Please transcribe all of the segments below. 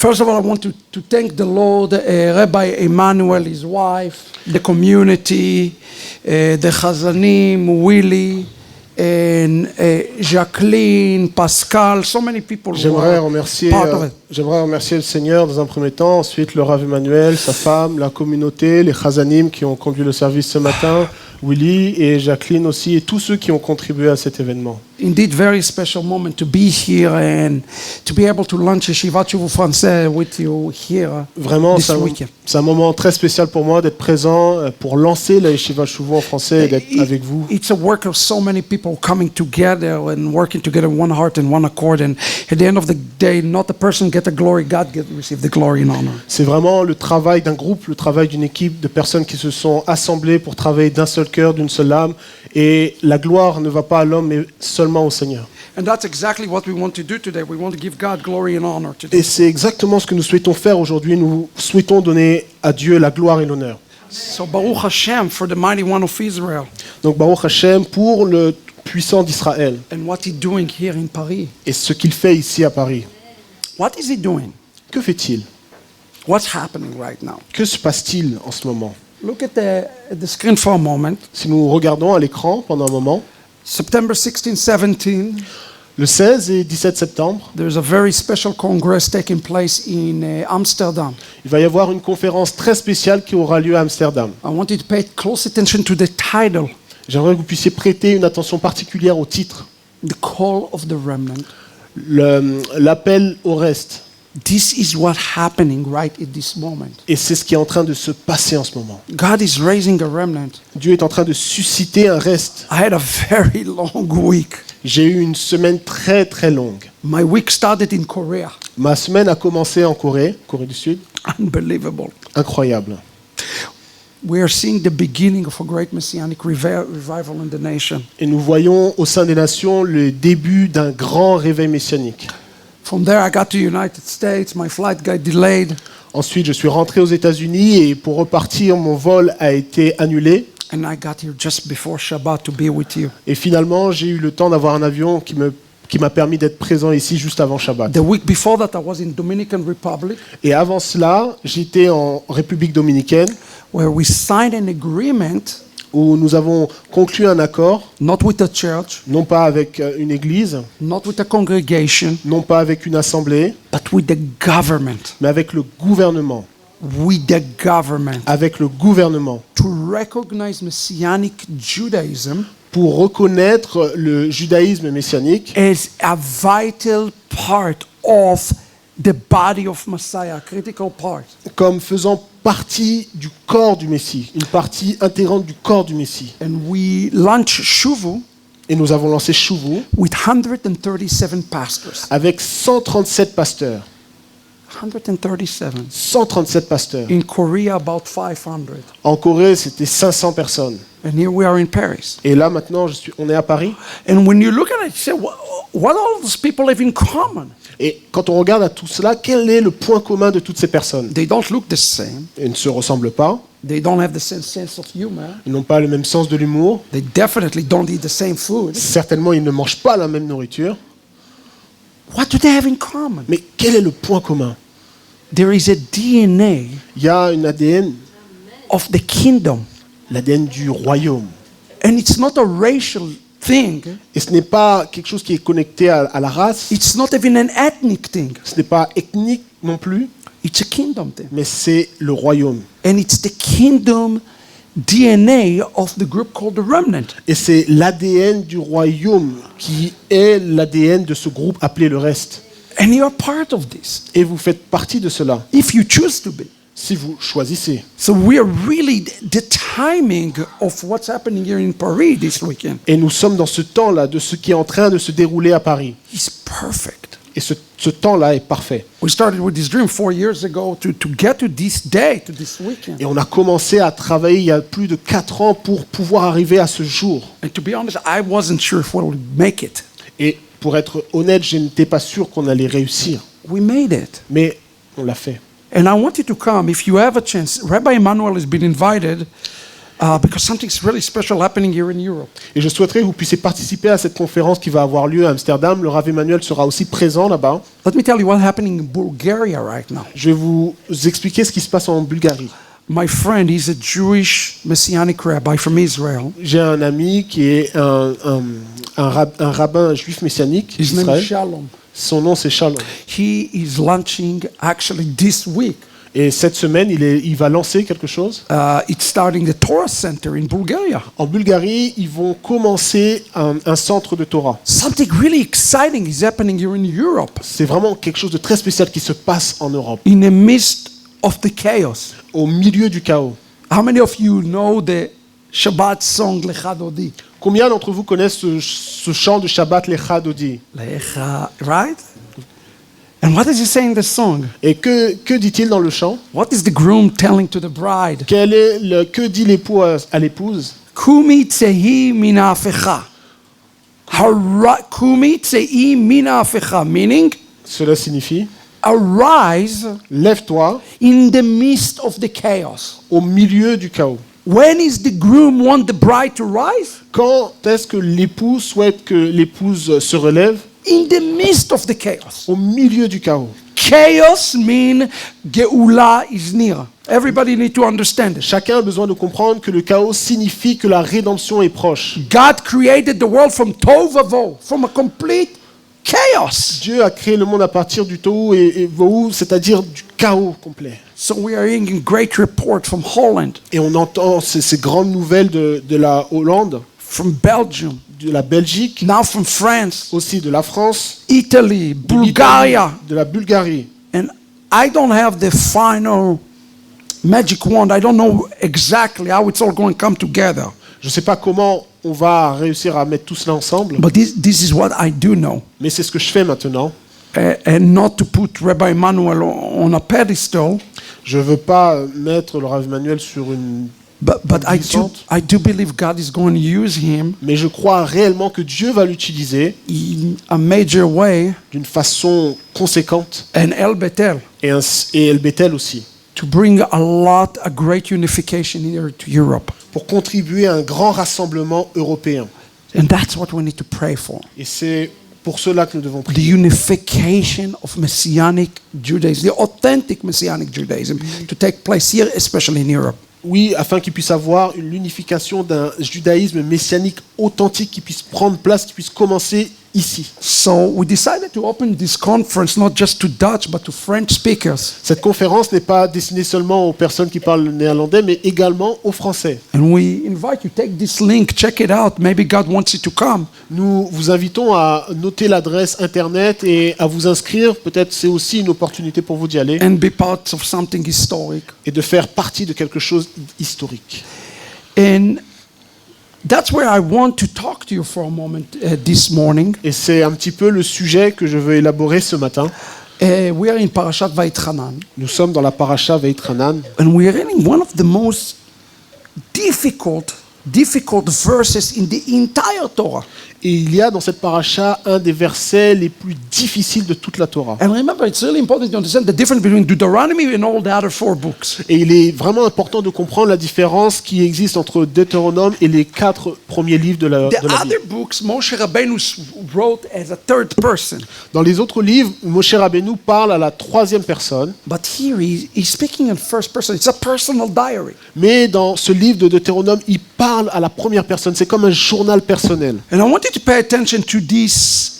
First of all, I want to thank the Lord, Rabbi Emmanuel, his wife, the community, the Chazanim, Willie, and Jacqueline, Pascal, so many people who are part of it. J'aimerais remercier le Seigneur dans un premier temps, ensuite le Rav Emmanuel, sa femme, la communauté, les Chazanim qui ont conduit le service ce matin, Willy et Jacqueline aussi, et tous ceux qui ont contribué à cet événement. Indeed, very special moment to be here and to be able to launch Yeshivat Shuvu Français with you here. Vraiment, this weekend. C'est un moment très spécial pour moi d'être présent pour lancer la Yeshivat Shuvu en français et d'être avec vous. It's a work of so many people coming together and working together in one heart and one accord. And at the end of the day, not the person get the glory, God receive the glory and honor. C'est vraiment le travail d'un groupe, le travail d'une équipe de personnes qui se sont assemblées pour travailler d'un seul cœur, d'une seule âme. Et la gloire ne va pas à l'homme, mais seulement au Seigneur. And that's exactly what we want to do today. We want to give God glory and honor today. Et c'est exactement ce que nous souhaitons faire aujourd'hui. Nous souhaitons donner à Dieu la gloire et l'honneur. So Baruch Hashem for the mighty one of Israel. Donc Baruch Hashem pour le puissant d'Israël. And what he's doing here in Paris. Et ce qu'il fait ici à Paris. What is he doing? Que fait-il? What's happening right now? Que se passe-t-il en ce moment? Look at the screen for a moment. Si nous regardons à l'écran pendant un moment, September 16, 17. Le 16 et 17 septembre, there's a very special congress taking place in Amsterdam. Il va y avoir une conférence très spéciale qui aura lieu à Amsterdam. I want you to pay close attention to the title. J'aimerais que vous puissiez prêter une attention particulière au titre. The call of the remnant. L'appel au reste. This is what happening right at this moment. Et c'est ce qui est en train de se passer en ce moment. God is raising a remnant. Dieu est en train de susciter un reste. I had a very long week. J'ai eu une semaine très très longue. My week started in Korea. Ma semaine a commencé en Corée du Sud. Unbelievable. Incroyable. We are seeing the beginning of a great messianic revival in the nation. Et nous voyons au sein des nations le début d'un grand réveil messianique. From there I got to United States, my flight got delayed. Ensuite, je suis rentré aux États-Unis et pour repartir, mon vol a été annulé. And I got here just before Shabbat to be with you. Et finalement, j'ai eu le temps d'avoir un avion qui m'a permis d'être présent ici juste avant Shabbat. The week before that, I was in Dominican Republic. Et avant cela, j'étais en République dominicaine, where we signed an agreement, où nous avons conclu un accord, not with a church, non pas avec une église, not with a congregation, non pas avec une assemblée, but with the government. mais avec le gouvernement. With the government. Avec le gouvernement. To recognize Messianic Judaism pour reconnaître le judaïsme messianique as a vital part of the body of Messiah, a critical part. Comme faisant partie du corps du Messie, une partie intégrante du corps du Messie. And we launched Shuvu. Et nous avons lancé Shuvu with 137 pastors. Avec 137 pasteurs. 137. 137 pasteurs. In Korea, about 500. En Corée, c'était 500 personnes. And here we are in Paris. Et là, maintenant, on est à Paris. And when you look at it, you say, what all those people have in common? Et quand on regarde à tout cela, quel est le point commun de toutes ces personnes? They don't look the same. Ils ne se ressemblent pas. They don't have the same sense of humor. Ils n'ont pas le même sens de l'humour. They definitely don't eat the same food. Certainement, ils ne mangent pas la même nourriture. What do they have in common? Mais quel est le point commun? There is a DNA. Il y a une ADN of the kingdom. L'ADN du royaume. And it's not a racial thing. Et ce n'est pas quelque chose qui est connecté à la race. It's not even an ethnic thing. Ce n'est pas ethnique non plus. It's a kingdom thing. Mais c'est le royaume. And it's the kingdom DNA of the group called the remnant. Et c'est l'ADN du royaume qui est l'ADN de ce groupe appelé le reste. And you are part of this. Et vous faites partie de cela. If you choose to be. Si vous choisissez. So we are really the timing of what's happening here in Paris this weekend. Et nous sommes dans ce temps-là de ce qui est en train de se dérouler à Paris. It's perfect. Et ce temps-là est parfait. We started with this dream 4 years ago to get to this day, to this weekend. Et on a commencé à travailler il y a plus de 4 ans pour pouvoir arriver à ce jour. And to be honest, I wasn't sure if we would make it. Et pour être honnête, je n'étais pas sûr qu'on allait réussir. We made it. Mais on l'a fait. And I want you to come if you have a chance. Rabbi Emmanuel has been invited because something's really special happening here in Europe. Et je souhaiterais que vous puissiez participer à cette conférence qui va avoir lieu à Amsterdam. Le Rav Emmanuel sera aussi présent là-bas. Let me tell you what's happening in Bulgaria right now. Je vais vous expliquer ce qui se passe en Bulgarie. My friend, he's a Jewish Messianic rabbi from Israel. J'ai un ami qui est un rabbin juif messianique His name is d'Israël. Shalom. Son nom c'est Shalom. He is launching actually this week. Et cette semaine, il va lancer quelque chose. It's starting the Torah Center in Bulgaria. En Bulgarie, ils vont commencer un centre de Torah. Something really exciting is happening here in Europe. C'est vraiment quelque chose de très spécial qui se passe en Europe, In the midst of the chaos. au milieu du chaos. How many of you know the Shabbat song Lecha Dodi? Combien d'entre vous connaissent ce chant de Shabbat Lecha Dodi? Lecha, right? And what does he say in the song? Et que dit-il dans le chant? What is the groom telling to the bride? Que dit l'époux à l'épouse? Kumi tsehi mina afecha. Kumi tsehi mina afecha, meaning Cela signifie, arise lève-toi in the midst of the chaos. au milieu du chaos. When is the groom want the bride to rise? Quand est-ce que l'époux souhaite que l'épouse se relève? In the midst of the chaos. Au milieu du chaos. Chaos mean geula is near. Everybody need to understand it. Chacun a besoin de comprendre que le chaos signifie que la rédemption est proche. God created the world from tovavo, from a complete chaos. Dieu a créé le monde à partir du tohu et vohu, c'est-à-dire du chaos complet. So we are hearing a great report from Holland, Et on entend ces grandes nouvelles de la Hollande, from Belgium, de la Belgique, now from France, aussi de la France, Italy, de l'Italie, Bulgaria. de la Bulgarie. And I don't have the final magic wand. I don't know exactly how it's all going to come together. Je ne sais pas comment on va réussir à mettre tout cela ensemble, But this is what I do know. mais c'est ce que je fais maintenant. And not to put Rabbi Emmanuel on a pedestal, Je ne veux pas mettre le Rav Emmanuel sur une... but I do believe God is going to use him Mais je crois réellement que Dieu va l'utiliser in a major way, d'une façon conséquente, and El Bethel, et El Bethel aussi, to bring a great unification here to Europe. pour contribuer à un grand rassemblement européen. And that's what we need to pray for. Et c'est pour cela que nous devons The prier. unification of Messianic Judaism, the authentic Messianic Judaism, to take place here, especially in Europe. Oui, afin qu'il puisse avoir l'unification d'un judaïsme messianique authentique qui puisse prendre place, qui puisse commencer ici. So we decided to open this conference not just to Dutch but to French speakers. Cette conférence n'est pas destinée seulement aux personnes qui parlent le néerlandais, mais également aux Français. And we invite you, take this link, check it out. Maybe God wants you to come. Nous vous invitons à noter l'adresse internet et à vous inscrire. Peut-être c'est aussi une opportunité pour vous d'y aller And be part of something historic. et de faire partie de quelque chose d'historique. And that's where I want to talk to you for a moment this morning. Et c'est un petit peu le sujet que je veux élaborer ce matin. We are in Parashat Vayitchanan, Nous sommes dans la paracha Veitranan and we are reading one of the most difficult verses in the entire Torah. et il y a dans cette paracha un des versets les plus difficiles de toute la Torah. And remember, it's really important to understand the difference between Deuteronomy and all the other 4 books. Et il est vraiment important de comprendre la différence qui existe entre Deutéronome et les 4 premiers livres de la The Bible. other books, Moshe Rabbeinu wrote as a third person. Dans les autres livres, Moshe Rabbeinu parle à la 3e personne, But here he's speaking in first person. It's a personal diary. mais dans ce livre de Deutéronome, il parle à la première personne. C'est comme un journal personnel. And I want you to pay attention to this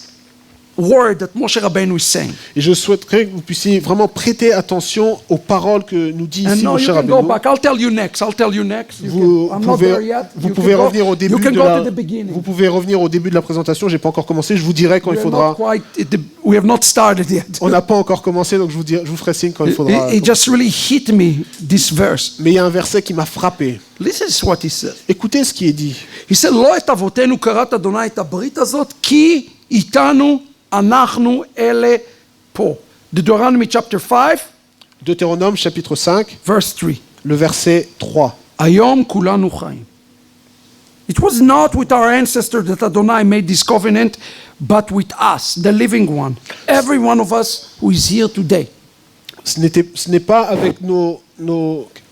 word that Moshe Rabbeinu is saying. Et je souhaiterais que vous puissiez vraiment prêter attention aux paroles que nous dit And ici now Moshe you can go Rabbeinu. back. I'll tell you next. Vous I'm not there yet. vous pouvez revenir au début You can de go la to the beginning. vous pouvez revenir au début de la présentation. J'ai pas encore commencé. Je vous dirai quand il faudra. We have not started yet. On n'a pas encore commencé, donc je vous ferai signe quand il faudra. It just really hit me, this verse. Mais il y a un verset qui m'a frappé. Listen to what he says. Écoutez ce qui est dit. He said, לא את אבותינו קראת אדוני את הברית הזאת, כי איתנו אנחנו אלה פה. Deuteronomy chapter 5, Deutéronome chapitre 5, verse 3. le verset 3. היום כולנו חיים. It was not with our ancestors that Adonai made this covenant, but with us, the living one. Every one of us who is here today. Ce n'est pas avec nos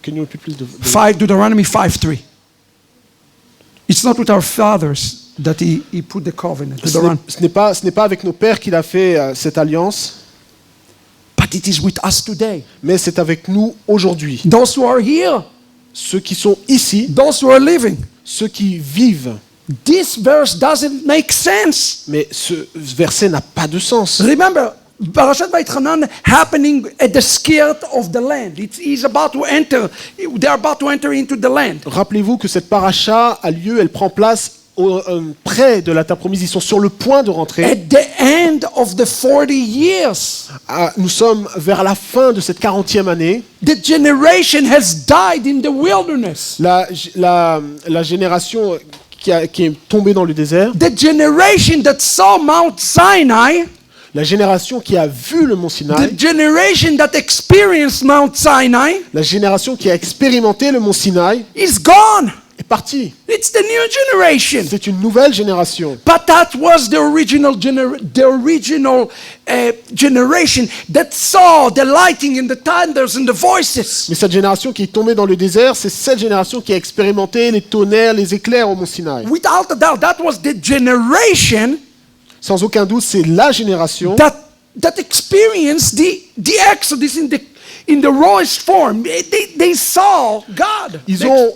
can you repeat please? 5 Deuteronomy 5:3. It's not with our fathers that he put the covenant. Ce n'est pas avec nos pères qu'il a fait cette alliance, But it is with us today. mais c'est avec nous aujourd'hui. Those who are here, Ceux qui sont ici, those who are living. ceux qui vivent. This verse doesn't make sense. Mais ce verset n'a pas de sens. Remember, Parashat Vayitchanan happening at the skirt of the land. They're about to enter into the land. Rappelez-vous que cette paracha a lieu, elle prend place près de la terre promise. Ils sont sur le point de rentrer. At the end of the 40 years, Nous sommes vers la fin de cette 40e année. the generation has died in the wilderness. La génération qui est tombée dans le désert, The generation that saw Mount Sinai, la génération qui a vu le mont the Sinaï, generation that experienced Mount Sinai la génération qui a expérimenté le mont Sinaï is gone. est partie. It's the new generation. C'est une nouvelle génération. But that was the original generation that saw the lightning and the thunders and the voices. Mais cette génération qui est tombée dans le désert, c'est cette génération qui a expérimenté les tonnerres, les éclairs au mont Sinaï. Without a doubt, that was the generation Sans aucun doute, c'est la génération that experienced the Exodus in the rawest form. They saw God.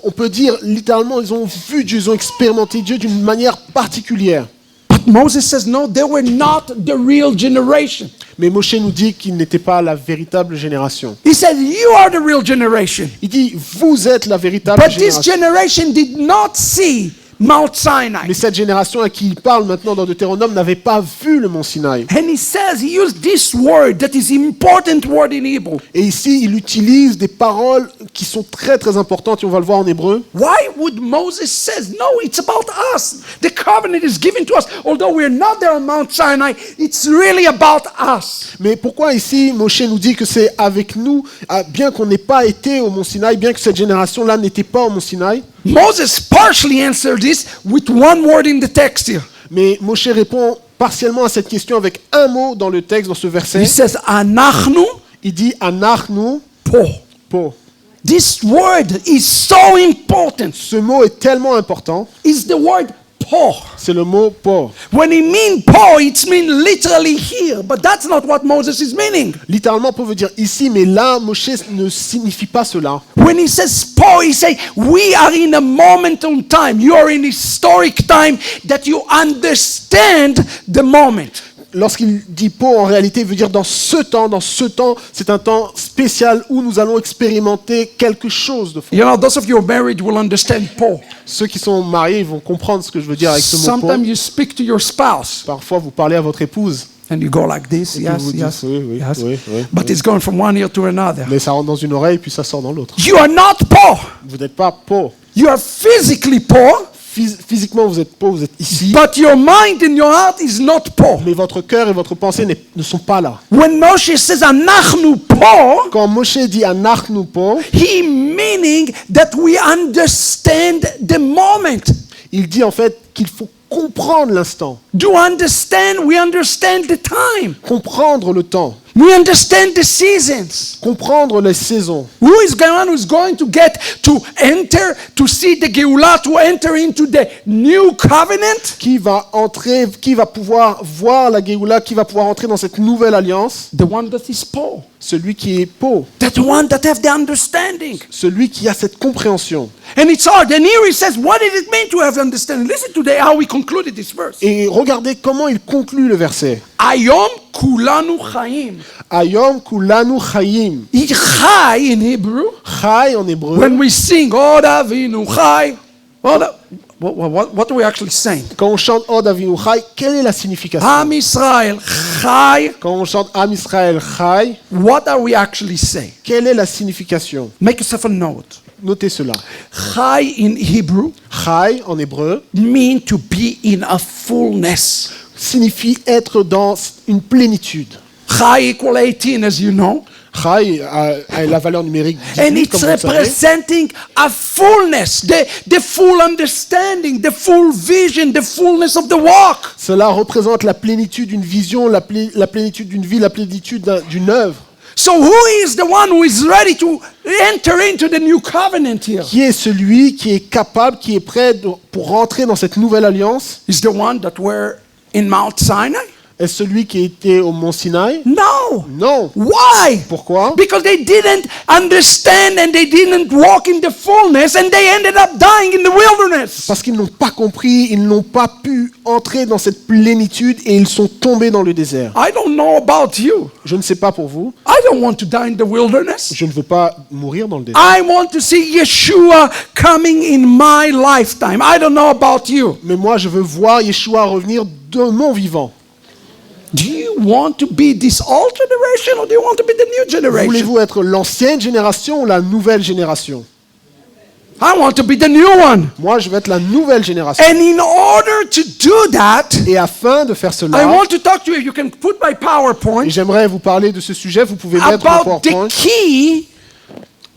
on peut dire littéralement, ils ont vu Dieu, ils ont expérimenté Dieu d'une manière particulière. But Moses says, no, they were not the real generation. Mais Moshe nous dit qu'il n'était pas la véritable génération. He said, you are the real generation. Il dit, vous êtes la véritable But this génération. generation did not see Mount Sinai. Mais cette génération à qui il parle maintenant dans Deutéronome n'avait pas vu le mont Sinaï. And he says, he used this word that is important word in Hebrew. Et ici, il utilise des paroles qui sont très très importantes, et on va le voir en hébreu. Why would Moses says, no, it's about us. The covenant is given to us. Although we're not there on Mount Sinai, it's really about us. Mais pourquoi ici Moshe nous dit que c'est avec nous, bien qu'on n'ait pas été au mont Sinaï, bien que cette génération-là n'était pas au mont Sinaï? Moses partially answered this with one word in the text here. Mais Moshe répond partiellement à cette question avec un mot dans le texte, dans ce verset. He says, Anachnu Il dit Anachnu po. po. This word is so important. Ce mot est tellement important. It's the word po. C'est le mot po. When he mean po, it's mean literally here, but that's not what Moses is meaning. Littéralement, on peut dire ici, mais là, Moshe ne signifie pas cela. When he says po, he say we are in a moment in time. You are in historic time that you understand the moment. Lorsqu'il dit po, en réalité, il veut dire dans ce temps, c'est un temps spécial où nous allons expérimenter quelque chose de fort. You know, those of you who are married will understand po. Ceux qui sont mariés, ils vont comprendre ce que je veux dire avec ce mot po. Sometimes you speak to your spouse Parfois, vous parlez à votre épouse, and you go like this, puis yes, vous dites, yes, oui, yes. oui, But it's going from one ear to another. mais ça rentre dans une oreille, puis ça sort dans l'autre. You are not po. Vous n'êtes pas po. You are physically po, Physiquement, vous êtes po, vous êtes ici, but your mind and your heart is not po. mais votre cœur et votre pensée ne sont pas là. When Moshe says anachnu po, Quand Moshe dit Anachnu po, he meaning that we understand the moment. il dit en fait qu'il faut comprendre l'instant, Do understand? We understand the time. comprendre le temps, We understand the seasons. comprendre les saisons. Who is going to get to enter, to see the Geulah, to enter into the new covenant? Qui va entrer, qui va pouvoir voir la Géoula, qui va pouvoir entrer dans cette nouvelle alliance? The one that is Paul. Celui qui est po, That one that have the understanding. celui qui a cette compréhension. And it's hard. And here he says, what did it mean to have understanding? Listen to how we concluded this verse. Et regardez comment il conclut le verset. Ayom kulanu chaim. Ayom kulanu chayim. Chai in Hebrew, Chay en hébreu. when we sing, Od Avinu Chai, what are we actually saying? Quand on chante Od Avinu Chay, quelle est la signification? Am Israel Chai, Quand on chante Am Israël Chay, what are we actually saying? quelle est la signification? Make yourself a note. Notez cela. Chai in Hebrew Chay en hébreu mean to be in a fullness. signifie être dans une plénitude. Chai equal 18, as you know. Chay a la valeur numérique And 18, it's comme vous le savez. representing a fullness, the full understanding, the full vision, the fullness of the walk. Cela représente la plénitude d'une vision, la plénitude d'une vie, la plénitude d'une œuvre. So who is the one who is ready to enter into the new covenant here? Qui est celui qui est capable, qui est prêt pour rentrer dans cette nouvelle alliance? Is the one that were in Mount Sinai? Est-ce celui qui était au mont Sinaï? No. Non. Why? Pourquoi? Because they didn't understand and they didn't walk in the fullness and they ended up dying in the wilderness. Parce qu'ils n'ont pas compris, ils n'ont pas pu entrer dans cette plénitude et ils sont tombés dans le désert. I don't know about you. Je ne sais pas pour vous, I don't want to die in the wilderness. je ne veux pas mourir dans le désert. I want to see Yeshua coming in my lifetime. I don't know about you. Mais moi, je veux voir Yeshua revenir de mon vivant. Do you want to be this old generation or do you want to be the new generation? Voulez-vous être l'ancienne génération ou la nouvelle génération? I want to be the new one. Moi, je veux être la nouvelle génération. And in order to do that, Et afin de faire I cela, want to talk to you. You can put my et PowerPoint j'aimerais vous parler de ce sujet, vous pouvez mettre le about PowerPoint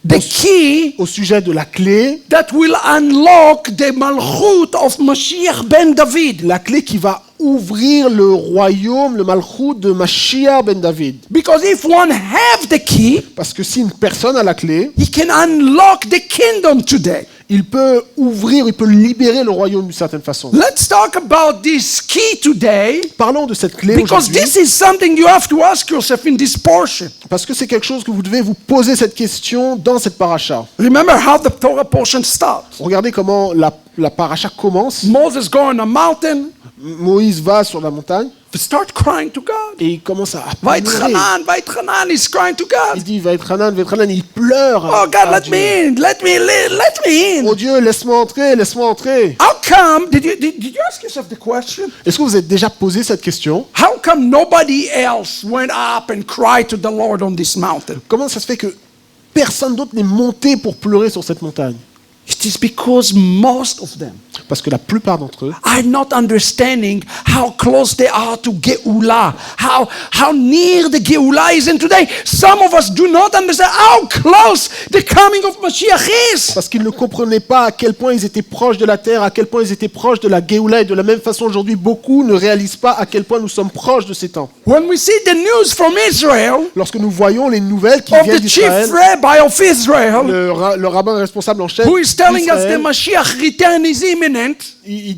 the key au sujet de la clé, that will unlock the malchut of Mashiach ben David. la clé qui va ouvrir le royaume, le malchut de Mashiach ben David. Because if one have the key, Parce que si une personne a la clé, he can unlock the kingdom today. il peut ouvrir, il peut libérer le royaume d'une certaine façon. Let's talk about this key today Parlons de cette clé because aujourd'hui, this is something you have to ask yourself in this portion. parce que c'est quelque chose que vous devez vous poser cette question dans cette paracha. Remember how the Torah portion starts. Regardez comment la paracha commence. Moses go on a mountain, Moïse va sur la montagne start crying to God. et il commence à Vait pleurer. Chanan, he's crying to Il God. dit, Vaïtranan, il pleure. Oh God, à let Dieu. me in, let me in. Oh Dieu, laisse-moi entrer, laisse-moi entrer. How come, did you ask yourself the question? Est-ce que vous êtes déjà posé cette question? How come nobody else went up and cried to the Lord on this mountain? Comment ça se fait que personne d'autre n'est monté pour pleurer sur cette montagne? It is because most of them Parce que la plupart d'entre eux are not understanding how close they are to Geulah, how near the Geulah is. And today, some of us do not understand how close the coming of Mashiach is. parce qu'ils ne comprenaient pas à quel point ils étaient proches de la terre, à quel point ils étaient proches de la Géoula. Et de la même façon, aujourd'hui, beaucoup ne réalisent pas à quel point nous sommes proches de ces temps. When we see the news from Israel, Lorsque nous voyons les nouvelles qui of viennent the chief d'Israël, rabbi of Israel, le rabbin responsable en chef who is telling us the d'Israël, Mashiach return is imminent, il-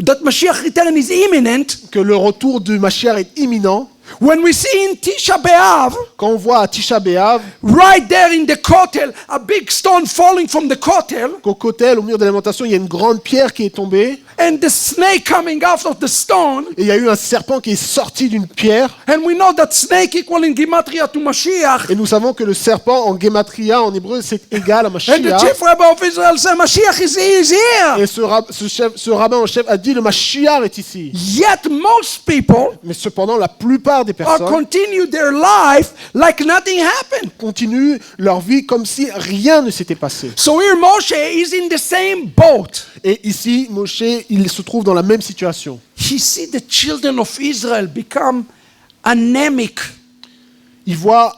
that Mashiach return is imminent, que le retour de Mashiach est imminent. when we see in Tisha B'Av, Quand on voit à Tisha B'Av, right there in the Kotel, a big stone falling from the Kotel, qu'au Kotel, au mur de l'alimentation, il y a une grande pierre qui est tombée, and the snake coming out of the stone, et il y a eu un serpent qui est sorti d'une pierre, and we know that snake equal in Gematria to Mashiach, et nous savons que le serpent en Gematria, en hébreu, c'est égal à and the Mashiach. chief rabbi of Israel said, Mashiach is here. Et ce rabbin en chef a dit, le Mashiach est ici. Yet most people Mais cependant, la plupart des are personnes continue their life like nothing happened. continuent leur vie comme si rien ne s'était passé. So here Moshe is in the same boat. Et ici, Moshe, il se trouve dans la même situation. He see the children of Israel become anemic. Il voit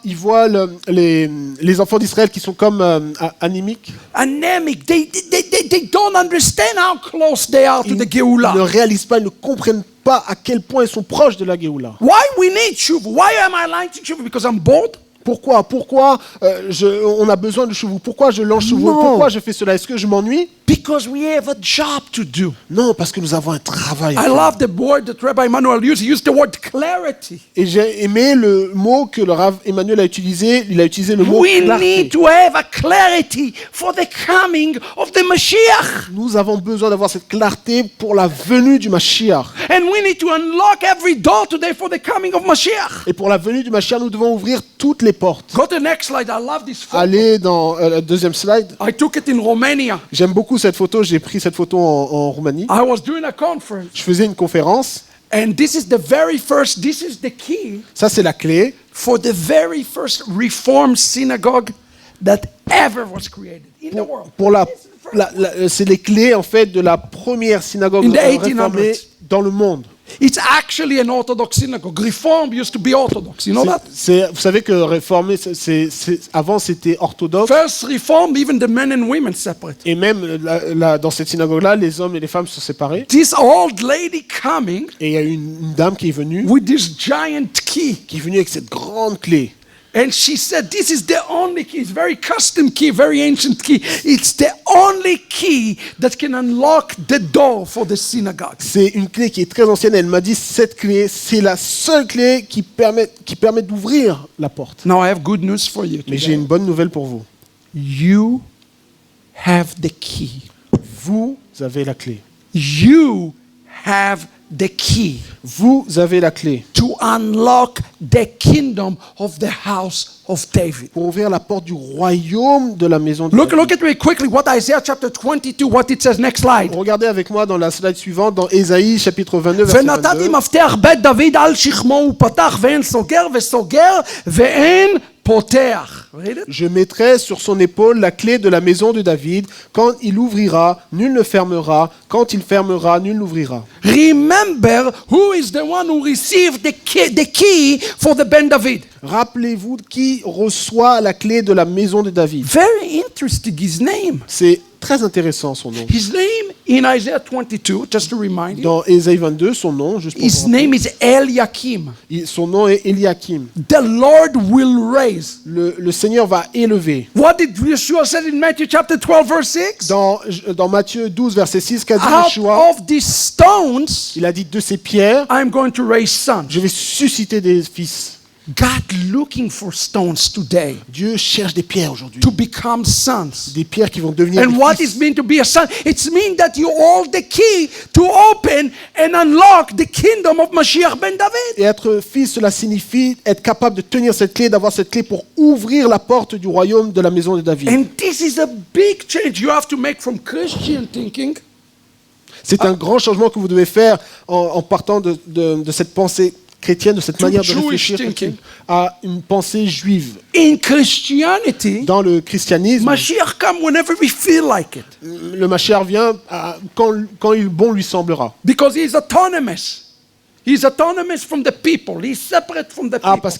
les enfants d'Israël qui sont comme anémiques. Anemic. They don't understand how close they are to Ils the Geulah. ne réalisent pas, ils ne comprennent pas à quel point ils sont proches de la Géoula. Why we need Shuvu? Why am I lying to Shuvu? Because I'm bold? Pourquoi on a besoin de chevaux? Pourquoi je lance chevaux? Non. Pourquoi je fais cela? Est-ce que je m'ennuie? Because we have a job to do. Non, parce que nous avons un travail à I faire. love the word that Rabbi Emmanuel used. He used the word clarity. Et j'ai aimé le mot que le Rav Emmanuel a utilisé. Il a utilisé le mot We clarté. need to have a clarity for the coming of the Mashiach. Nous avons besoin d'avoir cette clarté pour la venue du Mashiach. And we need to unlock every door today for the coming of Mashiach. Et pour la venue du Mashiach, nous devons ouvrir toutes les portes. Go to the next slide. I love this photo. Allez dans la deuxième slide. I took it in Romania. J'aime beaucoup cette photo. J'ai pris cette photo en Roumanie. I was doing a conference. Je faisais une conférence. And this is the very first, this is the key Ça, c'est la clé for the very first Reformed synagogue that ever was created in the world. pour c'est les clés en fait de la première synagogue In the réformée 1800s. dans le monde. It's actually an Orthodox synagogue. Reformed used to be Orthodox. You know that? Vous savez que réformé, avant c'était orthodoxe. First Reformed, even the men and women separate. Et même dans cette synagogue-là, les hommes et les femmes sont séparés. This old lady coming Et il y a une dame qui est venue with this giant key. avec cette grande clé. And she said, this is the only key. It's very custom key, very ancient key. It's the only key that can unlock the door for the synagogue. C'est une clé qui est très ancienne. Elle m'a dit, cette clé, c'est la seule clé qui permet d'ouvrir la porte. Now I have good news for you Mais j'ai today. une bonne nouvelle pour vous. You have the key. Vous avez la clé. You have the key Vous avez la clé to unlock the kingdom of the house of David. pour ouvrir la porte du royaume de la maison de Look David. at me quickly what Isaiah chapter 22, what it says. Next slide. Regardez avec moi dans la slide suivante, dans Ésaïe chapitre 22, verset ונתתי 22. מפתח בית דוד על שכמו ופתח ואין סוגר וסוגר ואין פותח. Read it. Je mettrai sur son épaule la clé de la maison de David. Quand il ouvrira, nul ne fermera. Quand il fermera, nul n'ouvrira. Remember who is the one who received the key for the Ben David. Rappelez-vous qui reçoit la clé de la maison de David. Very interesting, his name. C'est très intéressant son nom. His name in Isaiah 22, just to remind you, Dans Ésaïe 22, son nom, juste pour his vous rappeler, name is Eliakim. son nom est Eliakim. The Lord will raise. Le Seigneur va élever. What did Yeshua say in Matthew chapter 12, verse 6? Dans Matthieu 12, verset 6, qu'a dit Out Yeshua, of these stones, il a dit de ces pierres, I'm going to raise sons. je vais susciter des fils. God looking for stones today Dieu cherche des pierres aujourd'hui. to become sons. Des pierres qui vont devenir And des what fils. is mean to be a son? It's mean that you hold the key to open and unlock the kingdom of Mashiach ben David. Et être fils, cela signifie être capable de tenir cette clé, d'avoir cette clé pour ouvrir la porte du royaume de la maison de David. And this is a big change you have to make from Christian thinking C'est un grand changement que vous devez faire en partant de cette pensée chrétienne, de cette manière de Jewish réfléchir thinking. chrétienne, à une pensée juive. in Christianity. Dans le christianisme, Mashiach come whenever we feel like it le Mashiach vient quand il bon lui semblera. because he is autonomous. He's autonomous from the people. He's separate from the people. Parce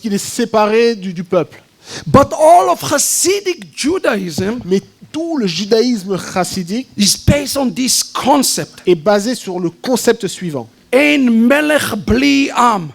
qu'il est séparé du peuple. But all of Hasidic Judaism Mais tout le judaïsme chassidique is based on this concept. est basé sur le concept suivant. Ein melech bli am.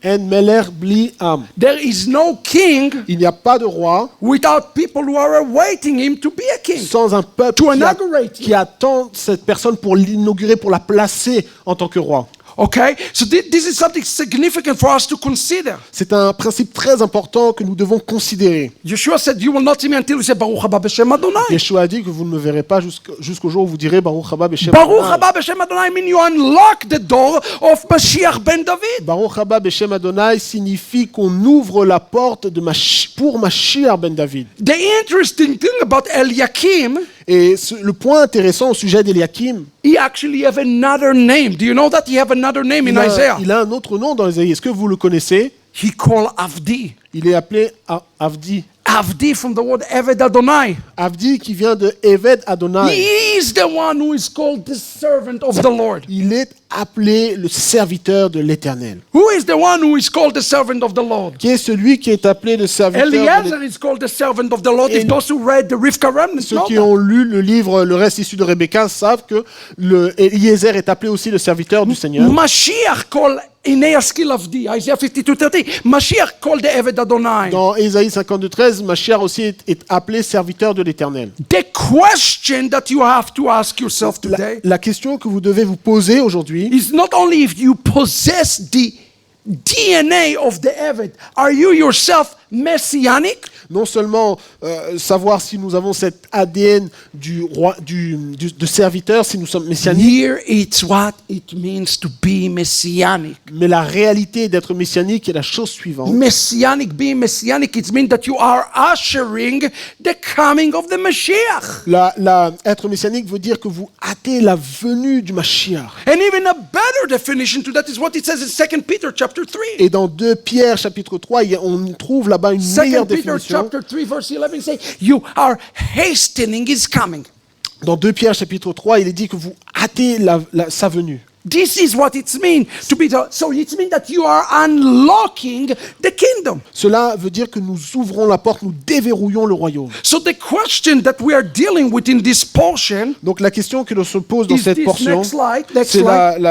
En meler bli am. There is no king Il n'y a pas de roi without people who are awaiting him to be a king. sans un peuple To inaugurate him. qui attend cette personne pour l'inaugurer, pour la placer en tant que roi. Okay? So this is something significant for us to consider. C'est un principe très important que nous devons considérer. Yeshua said, you will not see me until you say Baruch haba b'shem Adonai. Yeshua a dit que vous ne me verrez pas jusqu'au jour où vous direz Baruch haba b'shem Baruch Adonai. haba b'shem Adonai means you unlock the door of Mashiach ben David. Baruch haba b'shem Adonai signifie qu'on ouvre la porte pour Mashiach ben David. The interesting thing about Eliakim, Et le point intéressant au sujet d'Eliakim, he actually have another name. Do you know that he have another name in Isaiah? il a un autre nom dans Isaïe. Est-ce que vous le connaissez? He called Avdi. Il est appelé Avdi. Avdi from the word Eved Adonai. Avdi qui vient de Eved Adonai. He is the one who is called the servant of the Lord. Il est appelé le serviteur de l'Éternel. Who is the one who is called the servant of the Lord? Qui est celui qui est appelé le serviteur de l'Éternel? Eliezer is called the servant of the Lord. If And those who read the Rivka remnant Ceux know qui that. ont lu le livre Le reste issu de Rebecca savent que Eliezer est appelé aussi le serviteur du Seigneur. Mashiach called Ineaskil Avdi, Isaiah 52:30. Mashiach called the Eved Adonai. Dans Ésaïe 52:13, Mashiach aussi est appelé serviteur de l'Éternel. The question that you have to ask yourself today La question que vous devez vous poser aujourd'hui, is not only if you possess the DNA of the Eved, are you yourself messianic? non seulement savoir si nous avons cet ADN de serviteur, si nous sommes messianiques, Here it's what it means to be messianic. mais la réalité d'être messianique est la chose suivante. Messianic, being messianic, it means that you are ushering the coming of the Mashiach. Être messianique veut dire que vous hâtez la venue du Mashiach. And even a better definition to that is what it says in 2 Peter chapter 3. Et dans 2 Pierre chapitre 3, on trouve là-bas une 2 meilleure Peter définition. chapter 3 verse 11 say, you are hastening his coming. Dans 2 Pierre chapitre 3, il est dit que vous hâtez sa venue. This is what it means to be. So it means that you are unlocking the kingdom. Cela veut dire que nous ouvrons la porte, nous déverrouillons le royaume. So the question that we are dealing with in this portion Donc la question que l'on se pose dans is cette this portion, next slide. Next c'est slide.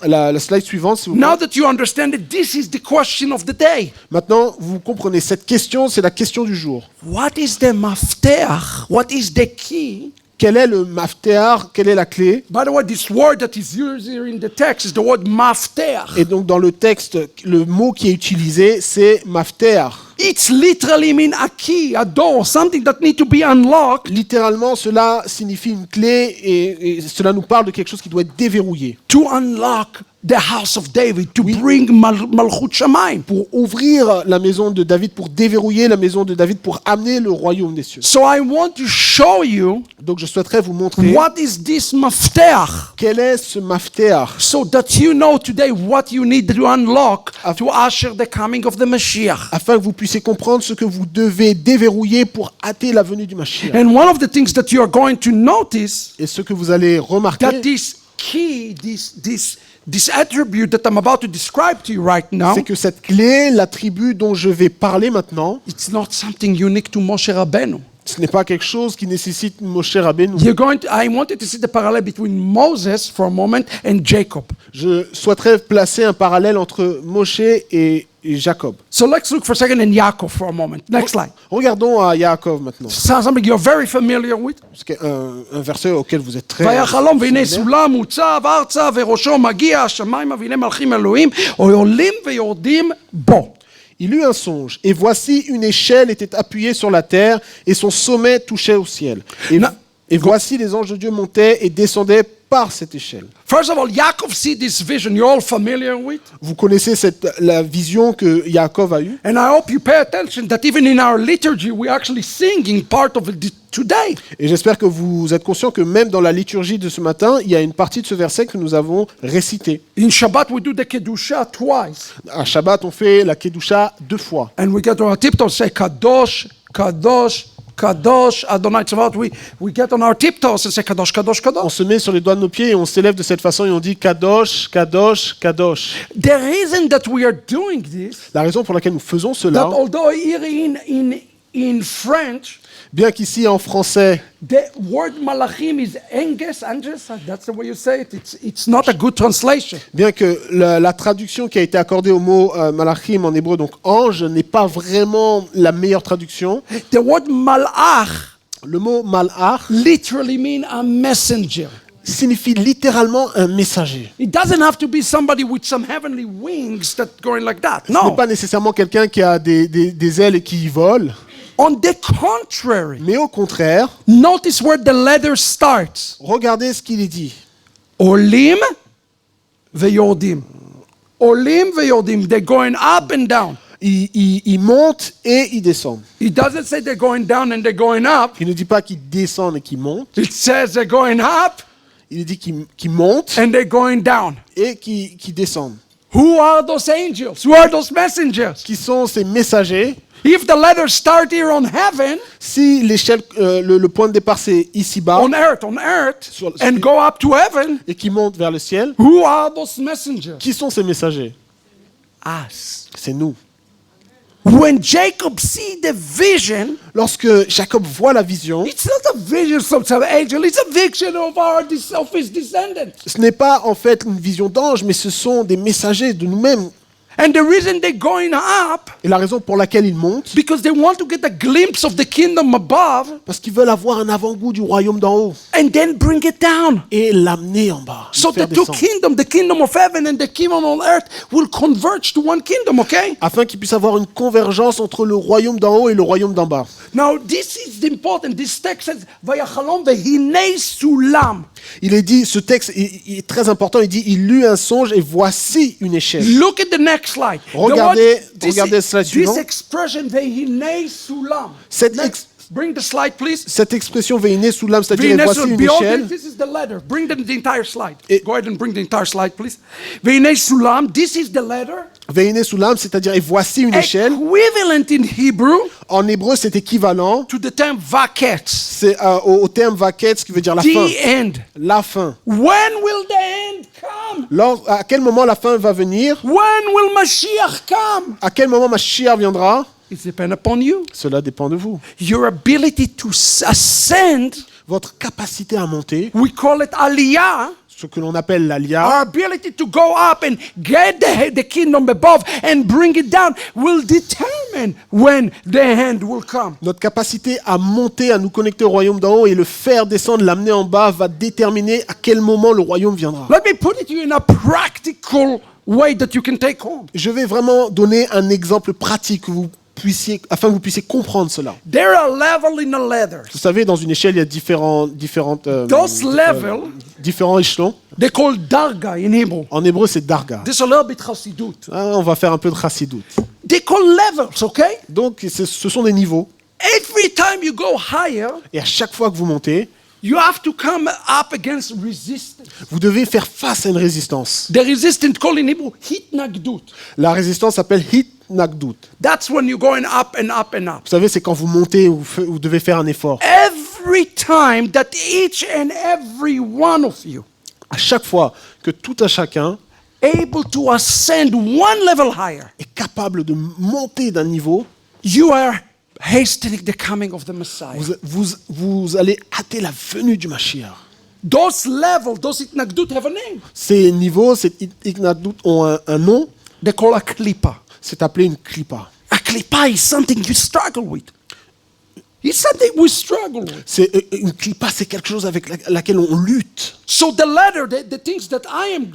la slide suivante, s'il vous plaît. Now that you understand it, this is the question of the day. Maintenant, vous comprenez, cette question, c'est la question du jour. What is the mafteach? What is the key? Quel est le mafteach? Quelle est la clé? By the way, this word that is used here in the text is the word mafteach. Et donc dans le texte, le mot qui est utilisé, c'est mafteach. It's literally mean a key, a door, something that needs to be unlocked Littéralement, cela signifie une clé et cela nous parle de quelque chose qui doit être déverrouillé. to unlock the house of David, to bring Malchut Shamayim. Pour ouvrir la maison de David, pour déverrouiller la maison de David, pour amener le royaume des cieux. So I want to show you Donc je souhaiterais vous montrer what is this mafteach, quel est ce mafteach, so that you know today what you need to unlock to usher the coming of the Mashiach. afin que vous puissiez comprendre ce que vous devez déverrouiller pour hâter la venue du Mashiach. And one of the things that you are going to notice Et ce que vous allez remarquer, that this key, this attribute that I'm about to describe to you right now, c'est que cette clé, l'attribut dont je vais parler maintenant, it's not something unique to Moshe Rabbeinu. ce n'est pas quelque chose qui nécessite Moshe Rabbeinu. I wanted to see the parallel between Moses for a moment and Jacob. Je souhaiterais placer un parallèle entre Moshe et Jacob. So let's look for a second in Yaakov for a moment. Next slide. Regardons à Yaakov maintenant. Something you're very familiar with. C'est un verset auquel vous êtes très... ויחלום והנה familier. סולם מוצב ארצה וראשו מגיע השמיימה והנה מלכים אלוהים עולים ויורדים בו. Il eut un songe, et voici une échelle était appuyée sur la terre, et son sommet touchait au ciel. Et voici les anges de Dieu montaient et descendaient par cette échelle. First of all, Yaakov see this vision you're all familiar with. Vous connaissez la vision que Yaakov a eue. And I hope you pay attention that even in our liturgy we're actually singing part of it today. Et j'espère que vous êtes conscient que même dans la liturgie de ce matin, il y a une partie de ce verset que nous avons récité. In Shabbat we do the Kedusha twice. À Shabbat, on fait la Kedusha 2 fois. And we get on our tiptoes, say Kadosh, Kadosh, Kadosh, Adonai Tzavaot. We get on our tiptoes and say Kadosh, Kadosh, On Kadosh. se met sur les doigts de nos pieds et on s'élève de cette façon et on dit Kadosh, Kadosh, Kadosh. The reason that we are doing this, La raison pour laquelle nous faisons that cela, although here in French, bien qu'ici en français, the word malachim is anges, that's the way you say it. It's not a good translation. bien que la traduction qui a été accordée au mot malachim en hébreu, donc ange, n'est pas vraiment la meilleure traduction. The word malach Le mot malach literally means a messenger. signifie littéralement un messager. It doesn't have to be somebody with some heavenly wings that going like that. Ce n'est No. pas nécessairement quelqu'un qui a des ailes et qui vole, On the contrary, mais au contraire, notice where the letter starts. regardez ce qu'il est dit. Olim veyordim. Olim veyordim. They're going up and down. Ils montent et ils descendent. It doesn't say they're going down and they're going up. Il ne dit pas qu'ils descendent et qu'ils montent. It says they're going up Il dit qu'ils montent and they're going down. et qu'ils descendent. Who are those angels? Who are those messengers? Qui sont ces messagers? If the letters start here on heaven, Si l'échelle, le point de départ c'est ici-bas on earth, Sur- and go up to heaven, et qui monte vers le ciel, who are those messengers? qui sont ces messagers? Us. C'est nous. When Jacob see the vision, Lorsque Jacob voit la vision, it's not a vision of some angel, it's a vision of his descendants. ce n'est pas en fait une vision d'ange, mais ce sont des messagers de nous-mêmes. And the reason they're going up, Et la raison pour laquelle ils montent, because they want to get a glimpse of the kingdom above parce qu'ils veulent avoir un avant-goût du royaume d'en haut and then bring it down. et l'amener en bas. le So the faire two descendre. kingdoms, the kingdom of heaven and the kingdom on earth, will converge to one kingdom, okay? Afin qu'ils puissent avoir une convergence entre le royaume d'en haut et le royaume d'en bas. Now this is important. This text says, "Vayachalom vehinei sulam." Il est dit, ce texte est très important, il dit, il eut un songe et voici une échelle. Look at the next slide. Regardez This le slide suivant. expression vehinei sulam. Cette Next, bring the slide, please. Cette expression veiné sous l'âme, c'est-à-dire Vehinei voici sulam. une Behold, échelle. this is the letter. Bring the entire slide. Et- Go ahead and bring the entire slide, please. Vehinei sulam. This is the letter. Veine Sulam, c'est-à-dire et voici une échelle. Equivalent in Hebrew En hébreu, c'est équivalent. to the term vaketz, C'est au terme vaket, ce qui veut dire la fin. the end. La fin. When will the end come? À quel moment la fin va venir? When will Mashiach come? À quel moment Mashiach viendra? It depends upon you. Cela dépend de vous. Your ability to ascend, Votre capacité à monter, we call it aliyah. ce que l'on appelle l'aliyah, Our ability to go up and get the kingdom above and bring it down will determine when the end will come. notre capacité à monter, à nous connecter au royaume d'en haut et le faire descendre, l'amener en bas, va déterminer à quel moment le royaume viendra. Let me put it to you in a practical way that you can take home. Je vais vraiment donner un exemple pratique afin que vous puissiez comprendre cela. There are levels in the ladders. Vous savez, dans une échelle, il y a différents échelons. They call darga in Hebrew. En hébreu, c'est darga. This is a little bit chassidut. On va faire un peu de chassidut. They call levels, okay? Donc, ce sont des niveaux. Every time you go higher, Et à chaque fois que vous montez, you have to come up against resistance. vous devez faire face à une résistance. The resistance called in Hebrew hitnagdut. La résistance s'appelle hitnagdut. That's when you're going up and up and up. Vous savez, c'est quand vous montez, vous devez faire un effort. Every time that each and every one of you À chaque fois que tout un chacun able to ascend one level higher, est capable de monter d'un niveau, you are hastening the coming of the Messiah. vous allez hâter la venue du Mashiach. Those levels, those itnagdut have a name. Ces niveaux, ces hitnagdut ont un nom, They call a klipa. c'est appelé une klipa. A klipa is something you struggle with. It's something we struggle with. Une klipa, c'est quelque chose avec laquelle on lutte. So the ladder, the things that I am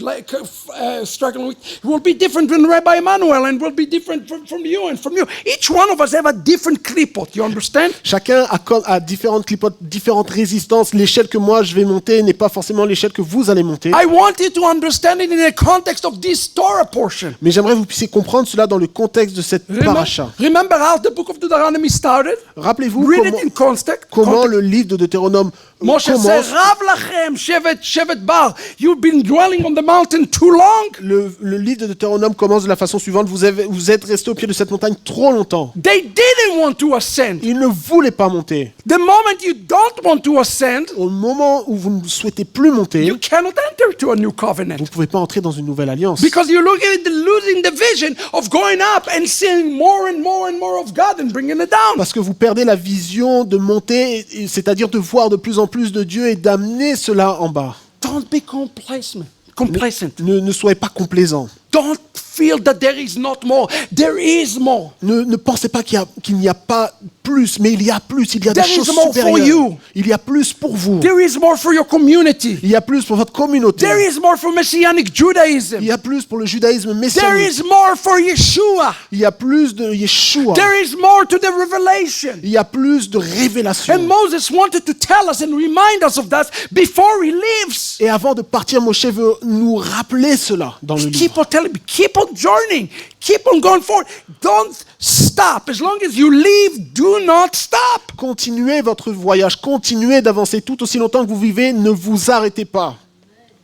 struggling with, will be different from Rabbi Emmanuel and will be different from you and from you. Each one of us have a different klipot. You understand? Chacun a différentes clipotes, différentes résistances. L'échelle que moi je vais monter n'est pas forcément l'échelle que vous allez monter. I want you to understand it in the context of this Torah portion. Mais j'aimerais que vous puissiez comprendre cela dans le contexte de cette paracha. Remember how the book of Deuteronomy started? Rappelez-vous Read it in context. comment le livre de Deutéronome Moshe said, commence. Rav lachem, Shevet Bar, you've been dwelling on the mountain too long. Le livre de Deutéronome commence de la façon suivante. Vous êtes resté au pied de cette montagne trop longtemps. They didn't want to ascend. Ils ne voulaient pas monter. The moment you don't want to ascend, Au moment où vous ne souhaitez plus monter, you cannot enter to a new covenant. vous ne pouvez pas entrer dans une nouvelle alliance. Because you're losing the vision of going up and seeing more and more and more of God and bringing it down. Parce que vous perdez la vision de monter, c'est-à-dire de voir de plus en plus de Dieu et d'amener cela en bas. Don't be complacent. Ne soyez pas complaisants. Don't feel that there is not more. There is more. Ne pensez pas qu'il n'y a pas plus, mais il y a plus. Il y a des There is choses more for supérieures. you. Il y a plus pour vous. There is more for your community. Il y a plus pour votre communauté. There is more for Messianic Judaism. Il y a plus pour le judaïsme There messianique. is more for Yeshua. Il y a plus de Yeshua. There is more to the revelation. Il y a plus de révélation. And Moses wanted to tell us and remind us of that before he leaves. Et avant de partir, Moshe veut nous rappeler cela dans le Keep livre. on telling me, keep on journeying, keep on going forward. Don't stop. As long as you leave, do not stop. Continuez votre voyage, continuez d'avancer tout aussi longtemps que vous vivez, ne vous arrêtez pas.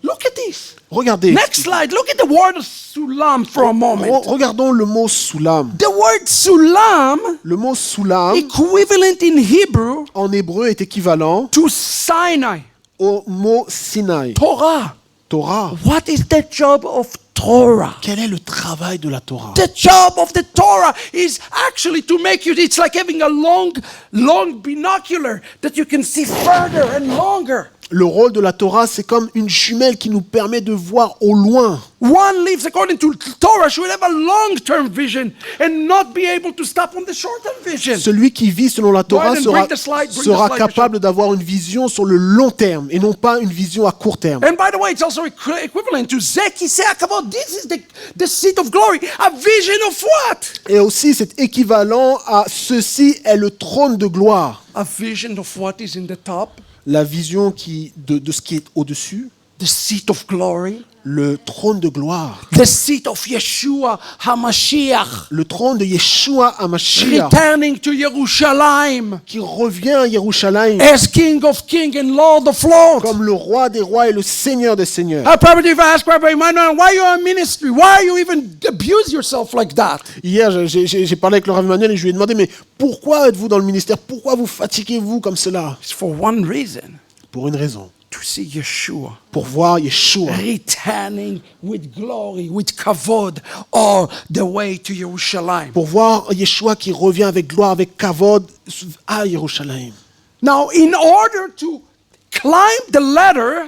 Look at this. Regardez. Next slide. Look at the word sulam for a moment. Regardons le mot soulam. The word sulam, Le mot soulam equivalent in Hebrew en hébreu est équivalent to Sinai, au mot Sinaï. Torah. Torah. What is the job of Torah? Quel est le travail de la Torah? The job of the Torah is actually to make you, it's like having a long binocular that you can see further and longer. Le rôle de la Torah, c'est comme une jumelle qui nous permet de voir au loin. One lives according to Torah should have a long-term vision and not be able to stop on the short-term vision. Celui qui vit selon la Torah ahead and sera, bring the slide, sera Bishop. capable d'avoir une vision sur le long terme et non pas une vision à court terme. And by the way, it's also equivalent to Zeki Seakavod. This is the seat of glory. A vision of what? Et aussi, c'est équivalent à ceci est le trône de gloire. A vision of what is in the top. La vision de ce qui est au-dessus, The seat of glory. le trône de gloire, the seat of Yeshua HaMashiach, le trône de Yeshua HaMashiach, returning to Jerusalem qui revient à Yerushalayim as King of Kings and Lord of Lords. comme le roi des rois et le seigneur des seigneurs. Probably if I ask Rabbi Emmanuel, why you are in ministry? Why you even abuse yourself like that? Hier, j'ai parlé avec le Rav Emmanuel et je lui ai demandé, mais pourquoi êtes-vous dans le ministère? Pourquoi vous fatiguez-vous comme cela? It's for one reason, Pour une raison, to see Yeshua pour voir Yeshua returning with glory, with kavod, all the way to Jerusalem. pour voir Yeshua qui revient avec gloire, avec kavod à Yerushalayim. Now, in order to climb the ladder,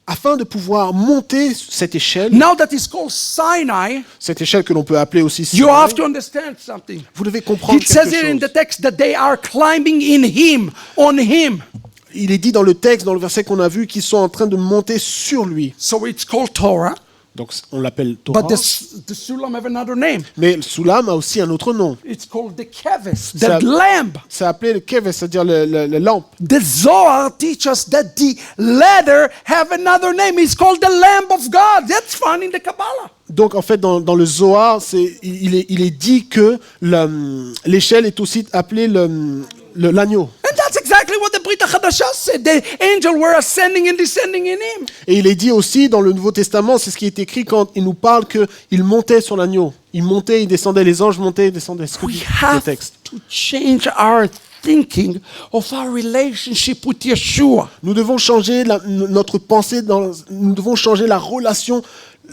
Afin de pouvoir monter cette échelle Sinai, que l'on peut appeler aussi you Sinaï, have to understand something. vous devez comprendre It says quelque here in chose. the text that they are climbing in Him, on Him. Il est dit dans le texte, dans le verset qu'on a vu, qu'ils sont en train de monter sur lui. So it's called Torah, Donc on l'appelle Torah, but the Sulam have another name. mais le Soulam a aussi un autre nom. It's called the Keves, Ça- the lamp. C'est appelé le keves, c'est-à-dire le lampe. The Zohar teaches us that the ladder have another name. It's called the Lamb of God. That's found in the Kabbalah. Donc en fait, dans le Zohar, il est dit que l'échelle est aussi appelée l'agneau. And that's exactly what the Brit HaChadashah said. The angels were ascending and descending in Him. Et il est dit aussi dans le Nouveau Testament, c'est ce qui est écrit quand il nous parle qu'il montait sur l'agneau. Il montait, il descendait, les anges montaient, ils descendaient. C'est ce que We dit le have texte. to change our thinking of our relationship with Yeshua. Nous devons changer notre pensée, nous devons changer la relation,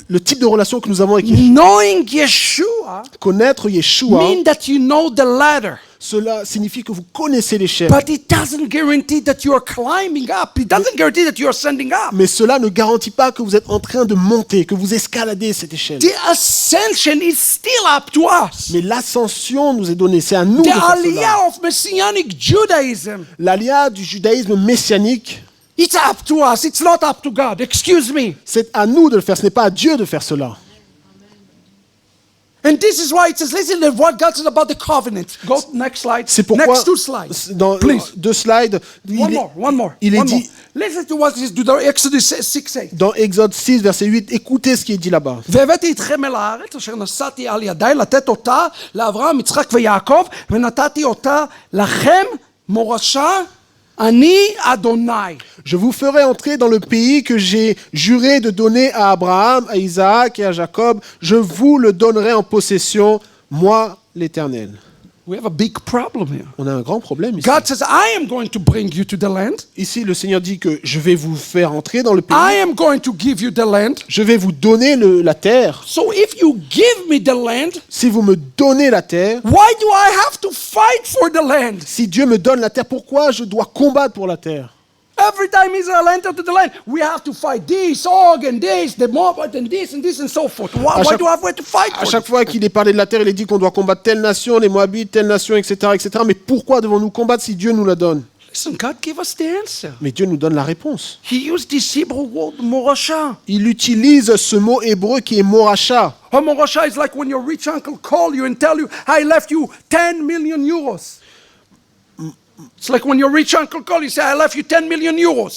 le type de relation que nous avons avec Yeshua. Knowing Yeshua Connaître Yeshua, means that you know the ladder. cela signifie que vous connaissez l'échelle. But it doesn't guarantee that you are climbing up. It doesn't guarantee that you are ascending up. Mais cela ne garantit pas que vous êtes en train de monter, que vous escaladez cette échelle. The ascension is still up to us. Mais l'ascension nous est donnée, c'est à nous de The faire cela. aliyah of Messianic Judaism, L'alia du judaïsme messianique, it's up to us. It's not up to God. Excuse me. c'est à nous de le faire, ce n'est pas à Dieu de faire cela. And this is why it says, listen to what God says about the covenant. Go next slide. C'est pourquoi, Next two slides. dans Please. 2 slides, One more. il est One more. dit Listen to what is do Exodus 6:8. dans Exode 6, verset 8, écoutez ce qui est dit là-bas. והבאתי אתכם אל הארץ אשר נשאתי על ידי לתת אותה לאברהם, יצחק ויעקב, ונתתי אותה לכם מורשה, אני אדוני. Je vous ferai entrer dans le pays que j'ai juré de donner à Abraham, à Isaac et à Jacob. Je vous le donnerai en possession, moi l'Éternel. We have a big problem here. On a un grand problème ici. God says, I am going to bring you to the land. Ici, le Seigneur dit que je vais vous faire entrer dans le pays. I am going to give you the land. Je vais vous donner la terre. So if you give me the land, Si vous me donnez la terre, why do I have to fight for the land? si Dieu me donne la terre, pourquoi je dois combattre pour la terre? Every time Israel entered to the land, we have to fight this, Og, and this, the Moabite, and this, and so forth. Why chaque- do I have to fight À for chaque it? fois qu'il est parlé de la terre, il est dit qu'on doit combattre telle nation, les Moabites, telle nation, etc., etc. Mais pourquoi devons-nous combattre si Dieu nous la donne? Listen, God give us the answer. Mais Dieu nous donne la réponse. He used this Hebrew word, morasha. Il utilise ce mot hébreu qui est moracha. Morasha is like when your rich uncle call you and tell you, I left you 10 million euros. It's like when your rich uncle call you, say, I left you 10 million euros.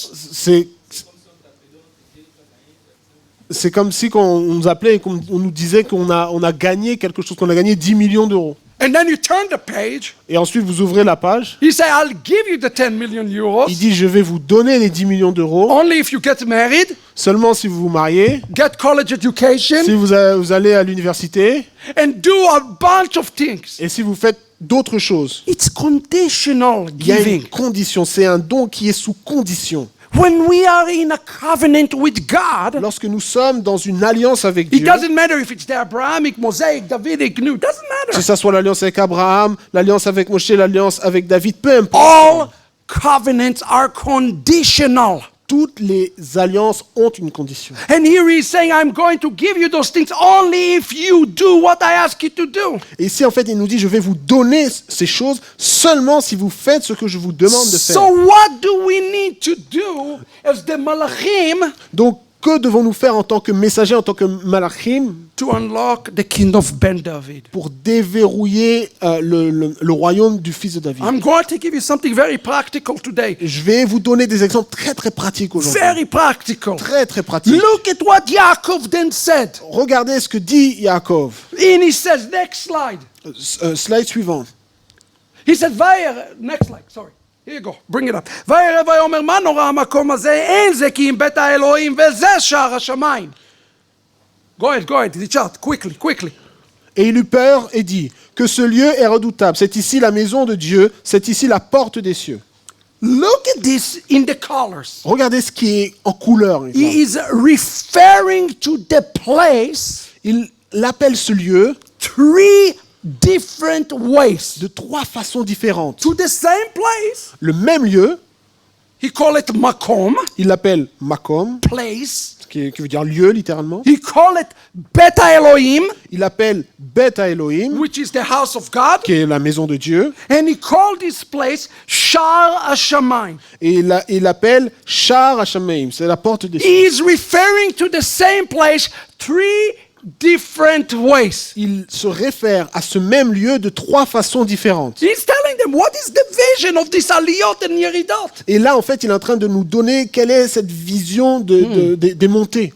C'est comme si on nous appelait et qu'on nous disait qu'on a gagné quelque chose, qu'on a gagné 10 millions d'euros. And then you turn the page. Et ensuite, vous ouvrez la page. He say, I'll give you the 10 million euros Il dit, je vais vous donner les 10 millions d'euros only if you get married, seulement si vous vous mariez, get college education, si vous allez à l'université and do a bunch of things. et si vous faites d'autres choses. It's conditional Il y a giving. une condition, c'est un don qui est sous condition. When we are in a covenant with God, Lorsque nous sommes dans une alliance avec it Dieu, doesn't matter if it's the Abrahamic, Mosaic, Davidic, New, it doesn't que matter. ce soit l'alliance avec Abraham, l'alliance avec Moshe, l'alliance avec David, peu importe. All covenants are conditional. Toutes les alliances ont une condition. And here he is saying, I'm going to give you those things only if you do what I ask you to do. Et ici, en fait, il nous dit, je vais vous donner ces choses seulement si vous faites ce que je vous demande de So faire. what do we need to do as the Malachim Donc, que devons-nous faire en tant que messagers, en tant que malachim, to unlock the kingdom of Ben David? pour déverrouiller le royaume du fils de David? I'm going to give you something very practical today. Je vais vous donner des exemples très très pratiques aujourd'hui. Very practical. Très très pratiques. Look at what Yaakov then said. Regardez ce que dit Yaakov. And he says, next slide. Slide suivant. He said, next slide, sorry. Here you go, bring it up. וירא ויאמר מה נורא המקום הזה, אין זה כי אם בית האלוהים וזה שער השמיים. Go ahead, Richard, quickly. Et il eut peur et dit que ce lieu est redoutable. C'est ici la maison de Dieu, c'est ici la porte des cieux. Look at this in the colors. Regardez ce qui est en couleur. He is referring to the place Il appelle ce lieu three different ways. de 3 façons différentes. To the same place, Le même lieu, he call it makom, il l'appelle Makom, place. qui veut dire lieu littéralement. He call it Bet Elohim, Il l'appelle Beth Elohim, which is the house of God. qui est la maison de Dieu. And he called this place Shar Hashamayim. Et il l'appelle Shar Hashamayim, c'est la porte des cieux. He is referring to the same place three different ways. Il se réfère à ce même lieu de 3 façons différentes. He's telling them what is the vision of this aliyot and yeridot. Et là, en fait, il est en train de nous donner quelle est cette vision des montées.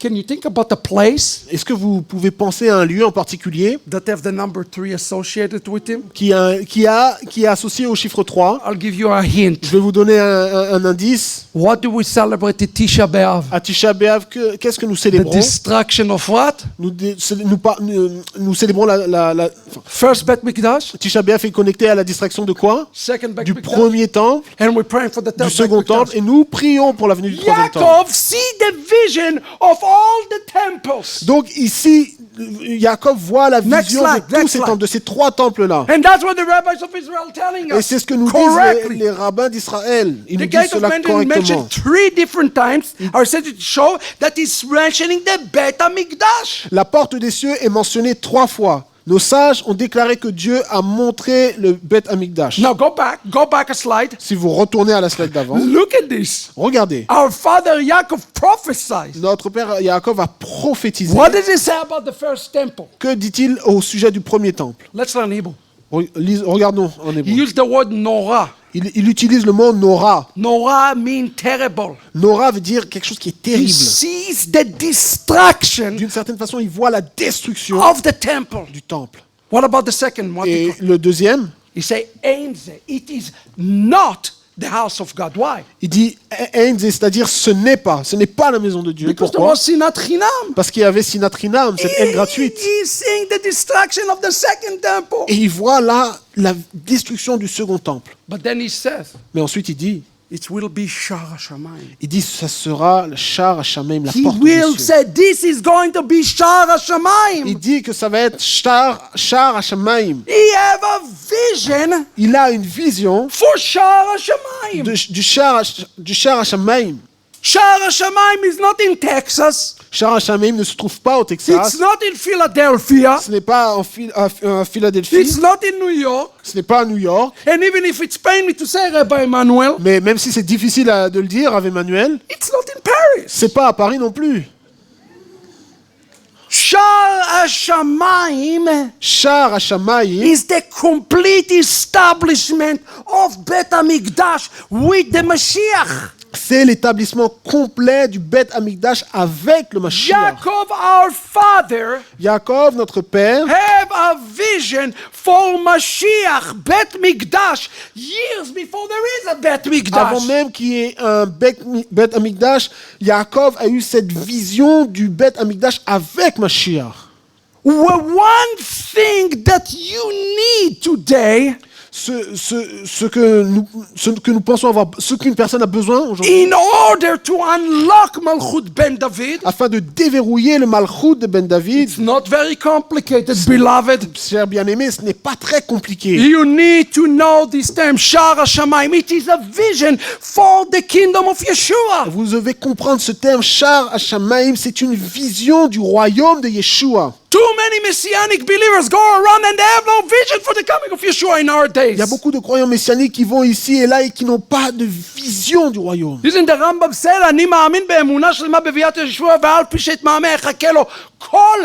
Can you think about a place Est-ce que vous pouvez penser à un lieu en particulier that have the number 3 associated with him? qui est associé au chiffre 3? I'll give you a hint. Je vais vous donner un indice. What do we celebrate at Tisha B'Av? À Tisha B'Av, qu'est-ce que nous The célébrons? destruction of what? Nous célébrons First Bet Mikdash, Tisha B'Av est connecté à la distraction de quoi? second Bet Du Mikdash, premier temple, and we're praying for the du third second Bet temple, Mikdash. et nous prions pour la venue du troisième temple. Yaakov see the vision of all the temples. Donc ici, Jacob voit la Next vision slide, de tous next ces slide. temples, de ces 3 temples-là. And that's what the rabbis of Israel telling Et us. c'est ce que nous disent Correctly. les rabbins d'Israël. Ils The nous gate disent of cela Mention correctement. mentioned 3 different times are said to show that he's mentioning the Bet HaMikdash. La porte des cieux est mentionnée 3 fois. Nos sages ont déclaré que Dieu a montré le Beth Amikdash. Now go back a slide. Si vous retournez à la slide d'avant, Look at this. regardez. Our father Yaakov prophesied. Notre père Jacob a prophétisé. What does it say about the first temple? Que dit-il au sujet du premier temple? Let's learn Hebrew. Regardons en He hébreu. used the word Nora. Il utilise le mot Nora. Nora means terrible. Nora veut dire quelque chose qui est He terrible. sees the destruction D'une certaine façon, il voit la destruction of the temple. du temple. What about the second one? Et le deuxième, He say, it is not the house of God. Why? il dit Einze, c'est-à-dire ce n'est pas la maison de Dieu. Because there Pourquoi? was sinat chinam. Parce qu'il y avait Sinatrinam, cette haine gratuite. He's seeing the destruction of the second temple. Et il voit là la destruction du second temple. But then he says, Mais ensuite il dit it will be Shar Hashamayim. ça sera le Shar Hashamayim, la He porte des will cieux. say, this is going to be Shar Il Hashamayim. dit que ça va être Shar Hashamayim. He have a vision Il a une vision for Shar Hashamayim. du Shar Hashamayim. Shar Hashamayim is not in Texas. Shar Hashamayim ne se trouve pas au Texas. It's not in Philadelphia. Ce n'est pas en Philadelphie. It's not in New York. Ce n'est pas à New York. And even if it's pain me to say, Rabbi Emmanuel, Mais même si c'est difficile de le dire avec Emmanuel, it's not in Paris. c'est pas à Paris non plus. Shar Hashamayim Shar Hashamayim, is the complete establishment of Bet HaMikdash with the Mashiach. c'est l'établissement complet du Beth Amikdash avec le Mashiach. Yaakov, our father, Jacob, notre père, have a vision for Mashiach, Bet Mikdash, years before there is a Bet avant Mikdash. même qu'il y ait un Beth Amikdash, Jacob a eu cette vision du Beth Amikdash avec Mashiach. Well, one thing that you need today Ce que nous pensons avoir, ce qu'une personne a besoin aujourd'hui, in order to unlock Malchut Ben David, afin de déverrouiller le Malchut de Ben David, it's not very complicated, beloved. cher bien-aimé, ce n'est pas très compliqué. You need to know this term, Shar Hashamayim. It is a vision for the kingdom of Yeshua. Vous devez comprendre ce terme, Shar Hashamayim, c'est une vision du royaume de Yeshua. Too many messianic believers go around and they have no vision for the coming of Yeshua in our Il days. y a beaucoup de croyants messianiques qui vont ici et là et qui n'ont pas de vision du royaume. Isn't the Rambam said, אני מאמין באמונה שלמה בביאת ישוע ואף פי שאתמהמה אחכה לו כל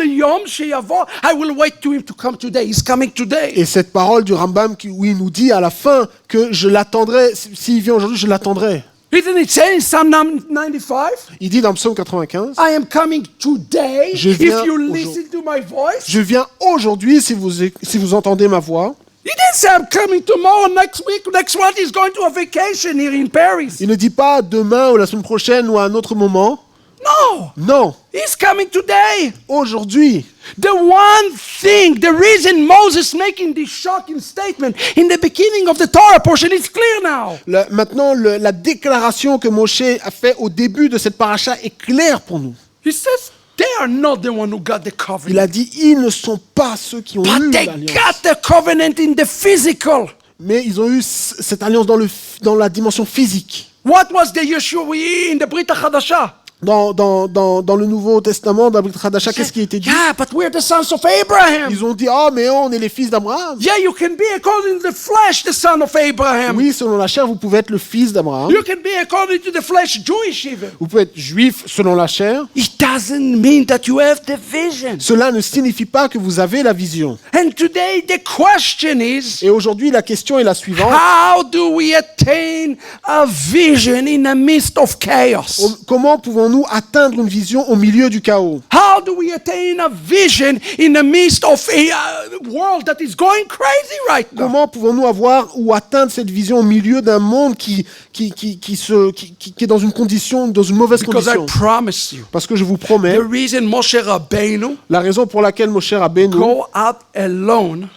יום שיבוא. I will wait to him to come today. He's coming today. Et cette parole du Rambam où il nous dit à la fin que je l'attendrai, s'il vient aujourd'hui, je l'attendrai. Isn't it saying in Psalm 95? Il dit dans Psaume 95, I am coming today Je if viens you aujourd'hui. listen to my voice. je viens aujourd'hui si vous entendez ma voix. He didn't say I'm coming tomorrow, next week, next month. He's going to a vacation here in Paris. Il ne dit pas demain ou la semaine prochaine ou à un autre moment. No, Non, he's coming today. aujourd'hui. The one thing, the reason Moses making this shocking statement in the beginning of the Torah portion is clear now. Maintenant, la déclaration que Moshe a fait au début de cette paracha est claire pour nous. He says they are not the one who got the Il covenant, a dit, ils ne sont pas ceux qui ont but eu they l'alliance. got the covenant in the physical. Mais ils ont eu cette alliance dans la dimension physique. What was the Yeshua in the Brit HaChadashah? Dans le Nouveau Testament, dans la Brit Hadasha, qu'est-ce qui a été dit? Yeah, but we're the sons of Abraham. Ils ont dit, ah, mais on est les fils d'Abraham. Yeah, you can be according to the flesh the son of Abraham. Oui, selon la chair, vous pouvez être le fils d'Abraham. You can be according to the flesh Jewish even. Vous pouvez être juif selon la chair. It doesn't mean that you have the vision. Cela ne signifie pas que vous avez la vision. And today the question is, Et aujourd'hui, la question est la suivante. how do we attain a vision in the midst of chaos? Comment pouvons-nous atteindre une vision au milieu du chaos? How do we attain a vision in the midst of a world that is going crazy right now? Comment pouvons-nous avoir ou atteindre cette vision au milieu d'un monde qui est dans une condition, dans une mauvaise Because I condition? promise you, Parce que je vous promets, the reason Moshe Rabbeinu la raison pour laquelle Moshe Rabbeinu go up alone,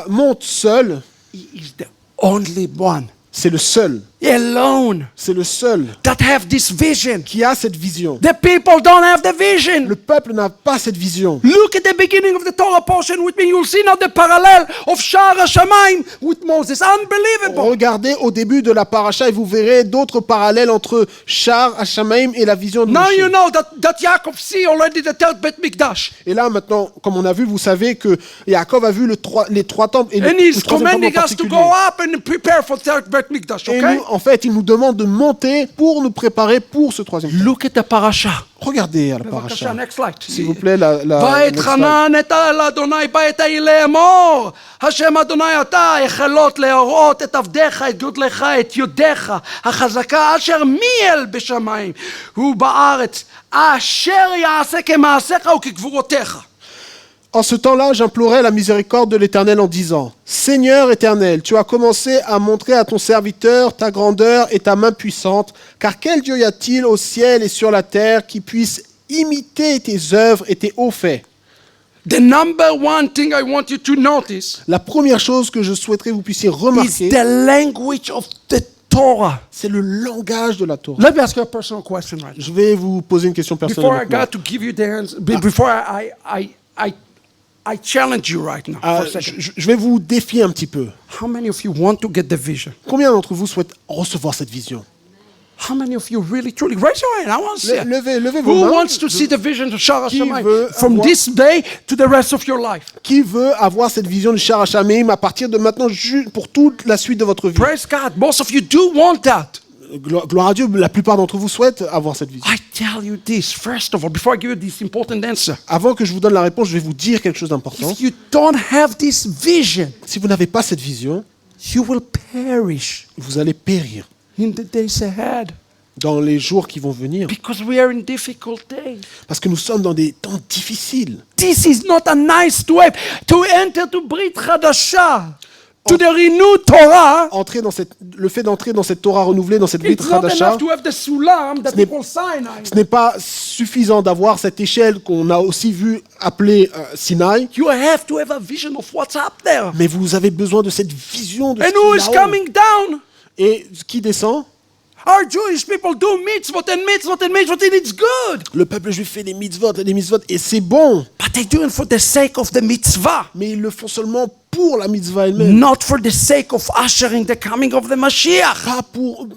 monte seul, he is the only one, c'est le seul. alone, C'est le seul that have this vision. qui a cette vision. The people don't have the vision. Le peuple n'a pas cette vision. Look at the beginning of the Torah portion with me. You'll see now the parallel of Shar HaShamayim with Moses. Unbelievable. Regardez au début de la paracha et vous verrez d'autres parallèles entre Shar HaShamayim et la vision de Now Moshe. you know that Yaakov see already the third Bet Mikdash. Et là maintenant, comme on a vu, vous savez que Jacob a vu les trois temples et And le he's troisième temple en commanding us to particulier. go up and prepare for third Bet Mikdash, Et okay? nous, en fait, il nous demande de monter pour nous préparer pour ce troisième temple. Look at the parasha. Regardez à la בבקשה, paracha. next slide. S'il vous plaît, la ואת next slide. חנן את אל אדוני בית ההיא לאמור, השם אדוני אתה החלות להראות את עבדיך, את גודלך, את יודך החזקה אשר מיאל בשמיים ובארץ, אשר יעשה כמעשיך וכגבורותיך. En ce temps-là, j'implorais la miséricorde de l'Éternel en disant, Seigneur éternel, tu as commencé à montrer à ton serviteur ta grandeur et ta main puissante, car quel Dieu y a-t-il au ciel et sur la terre qui puisse imiter tes œuvres et tes hauts faits? The number one thing I want you to notice La première chose que je souhaiterais que vous puissiez is remarquer, the language of the Torah. c'est le langage de la Torah. Let me ask you a personal question right now. Je vais vous poser une question personnelle Before I maintenant. got to give you the answer, before I challenge you right now Ah, for a second. je vais vous défier un petit peu. How many of you want to get the vision? Combien d'entre vous souhaitent recevoir cette vision? How many of you really, truly, raise your hand, I want to see it. Levez vos Who mains. wants to see the vision of Shara Qui Shammai veut from avoir- this day to the rest of your life? Qui veut avoir cette vision du Shar HaShamayim à partir de maintenant pour toute la suite de votre vie? Praise God. Most of you do want that. Gloire à Dieu, la plupart d'entre vous souhaitent avoir cette vision. I tell you this, first of all, before I give you this important answer. Avant que je vous donne la réponse, je vais vous dire quelque chose d'important. If you don't have this vision, Si vous n'avez pas cette vision, you will perish vous allez périr in the days ahead dans les jours qui vont venir. because we are in difficult days. Parce que nous sommes dans des temps difficiles. This is not a nice way to enter to Brit Chadashah, to the renewed Torah. Le fait d'entrer dans cette Torah renouvelée, dans cette Brit It's not Hadasha, enough to have the Sulam that n'est- people Sinai. ce n'est pas suffisant d'avoir cette échelle qu'on a aussi vu appelée Sinaï, You have to have a vision of what's up there. mais vous avez besoin de cette vision de ce And qui who est is là-haut. coming down? Et qui descend? Our Jewish people do mitzvot and mitzvot and mitzvot, and it's good. Le peuple juif fait des mitzvot, et c'est bon, But they do it for the sake of the mitzvah. mais ils le font seulement pour la mitzvah elle-même. not for the sake of ushering the coming of the Mashiach.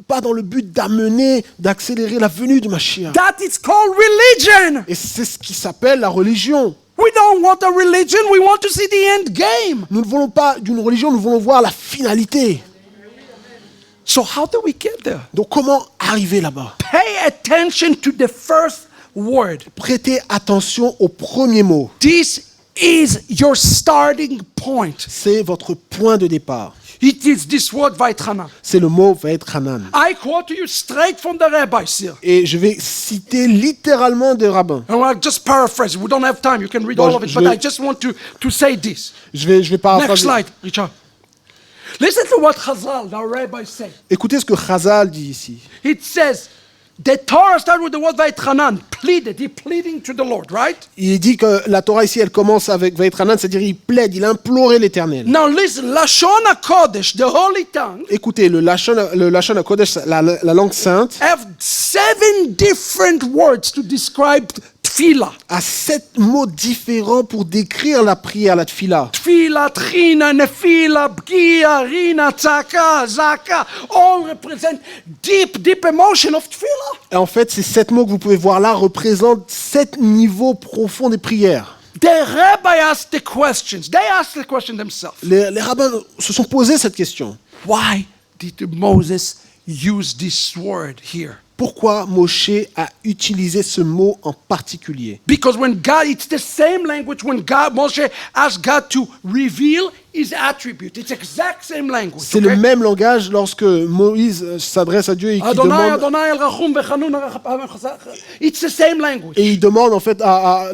Pas dans le but d'amener, d'accélérer la venue du Mashiach. That is called religion. Et c'est ce qui s'appelle la religion. We don't want a religion, we want to see the end game. Nous ne voulons pas d'une religion, nous voulons voir la finalité. So how do we get there? Donc comment arriver là-bas? Pay attention to the first word. Prêtez attention au premier mot. This is your starting point. C'est votre point de départ. It is this word Vaitchanan. C'est le mot Vaitchanan. I quote to you straight from the rabbis here. Et je vais citer littéralement des rabbins. And I'll just paraphrase. We don't have time. You can read Bon, all of it, je but vais- I just want to say this. Je vais Next paraphraser. slide, Richard. Listen to what Chazal, the rabbis say. Écoutez ce que Chazal dit ici. It says, the Torah starts with the word Vaitchanan, pleaded. He pleading to the Lord, right? Il dit que la Torah ici, elle commence avec Vaitchanan, c'est-à-dire il plaide, il a imploré l'Éternel. Now listen, Lashon HaKodesh, the holy tongue, Écoutez, le Lashon HaKodesh, la langue sainte, have 7 different words to describe tefillah. a 7 mots différents pour décrire la prière, la tfila. Tefillah, Trina, Nefila, Bgia, Rina, Tzaka, Zaka, all represent deep emotion of tefillah. Et en fait, ces 7 mots que vous pouvez voir là représentent 7 niveaux profonds des prières. The rabbi asked the questions. They asked the question themselves. Les rabbins se sont posés cette question. Why did Moses use this word here? Pourquoi Moshe a utilisé ce mot en particulier? Because when God, it's the same language when Moshe asked God to reveal his attribute. It's exact same language. C'est okay? le même langage lorsque Moïse s'adresse à Dieu et qu'il Adonai, demande, Adonai, El Rachum, Vechanun, it's the same language. et il demande en fait,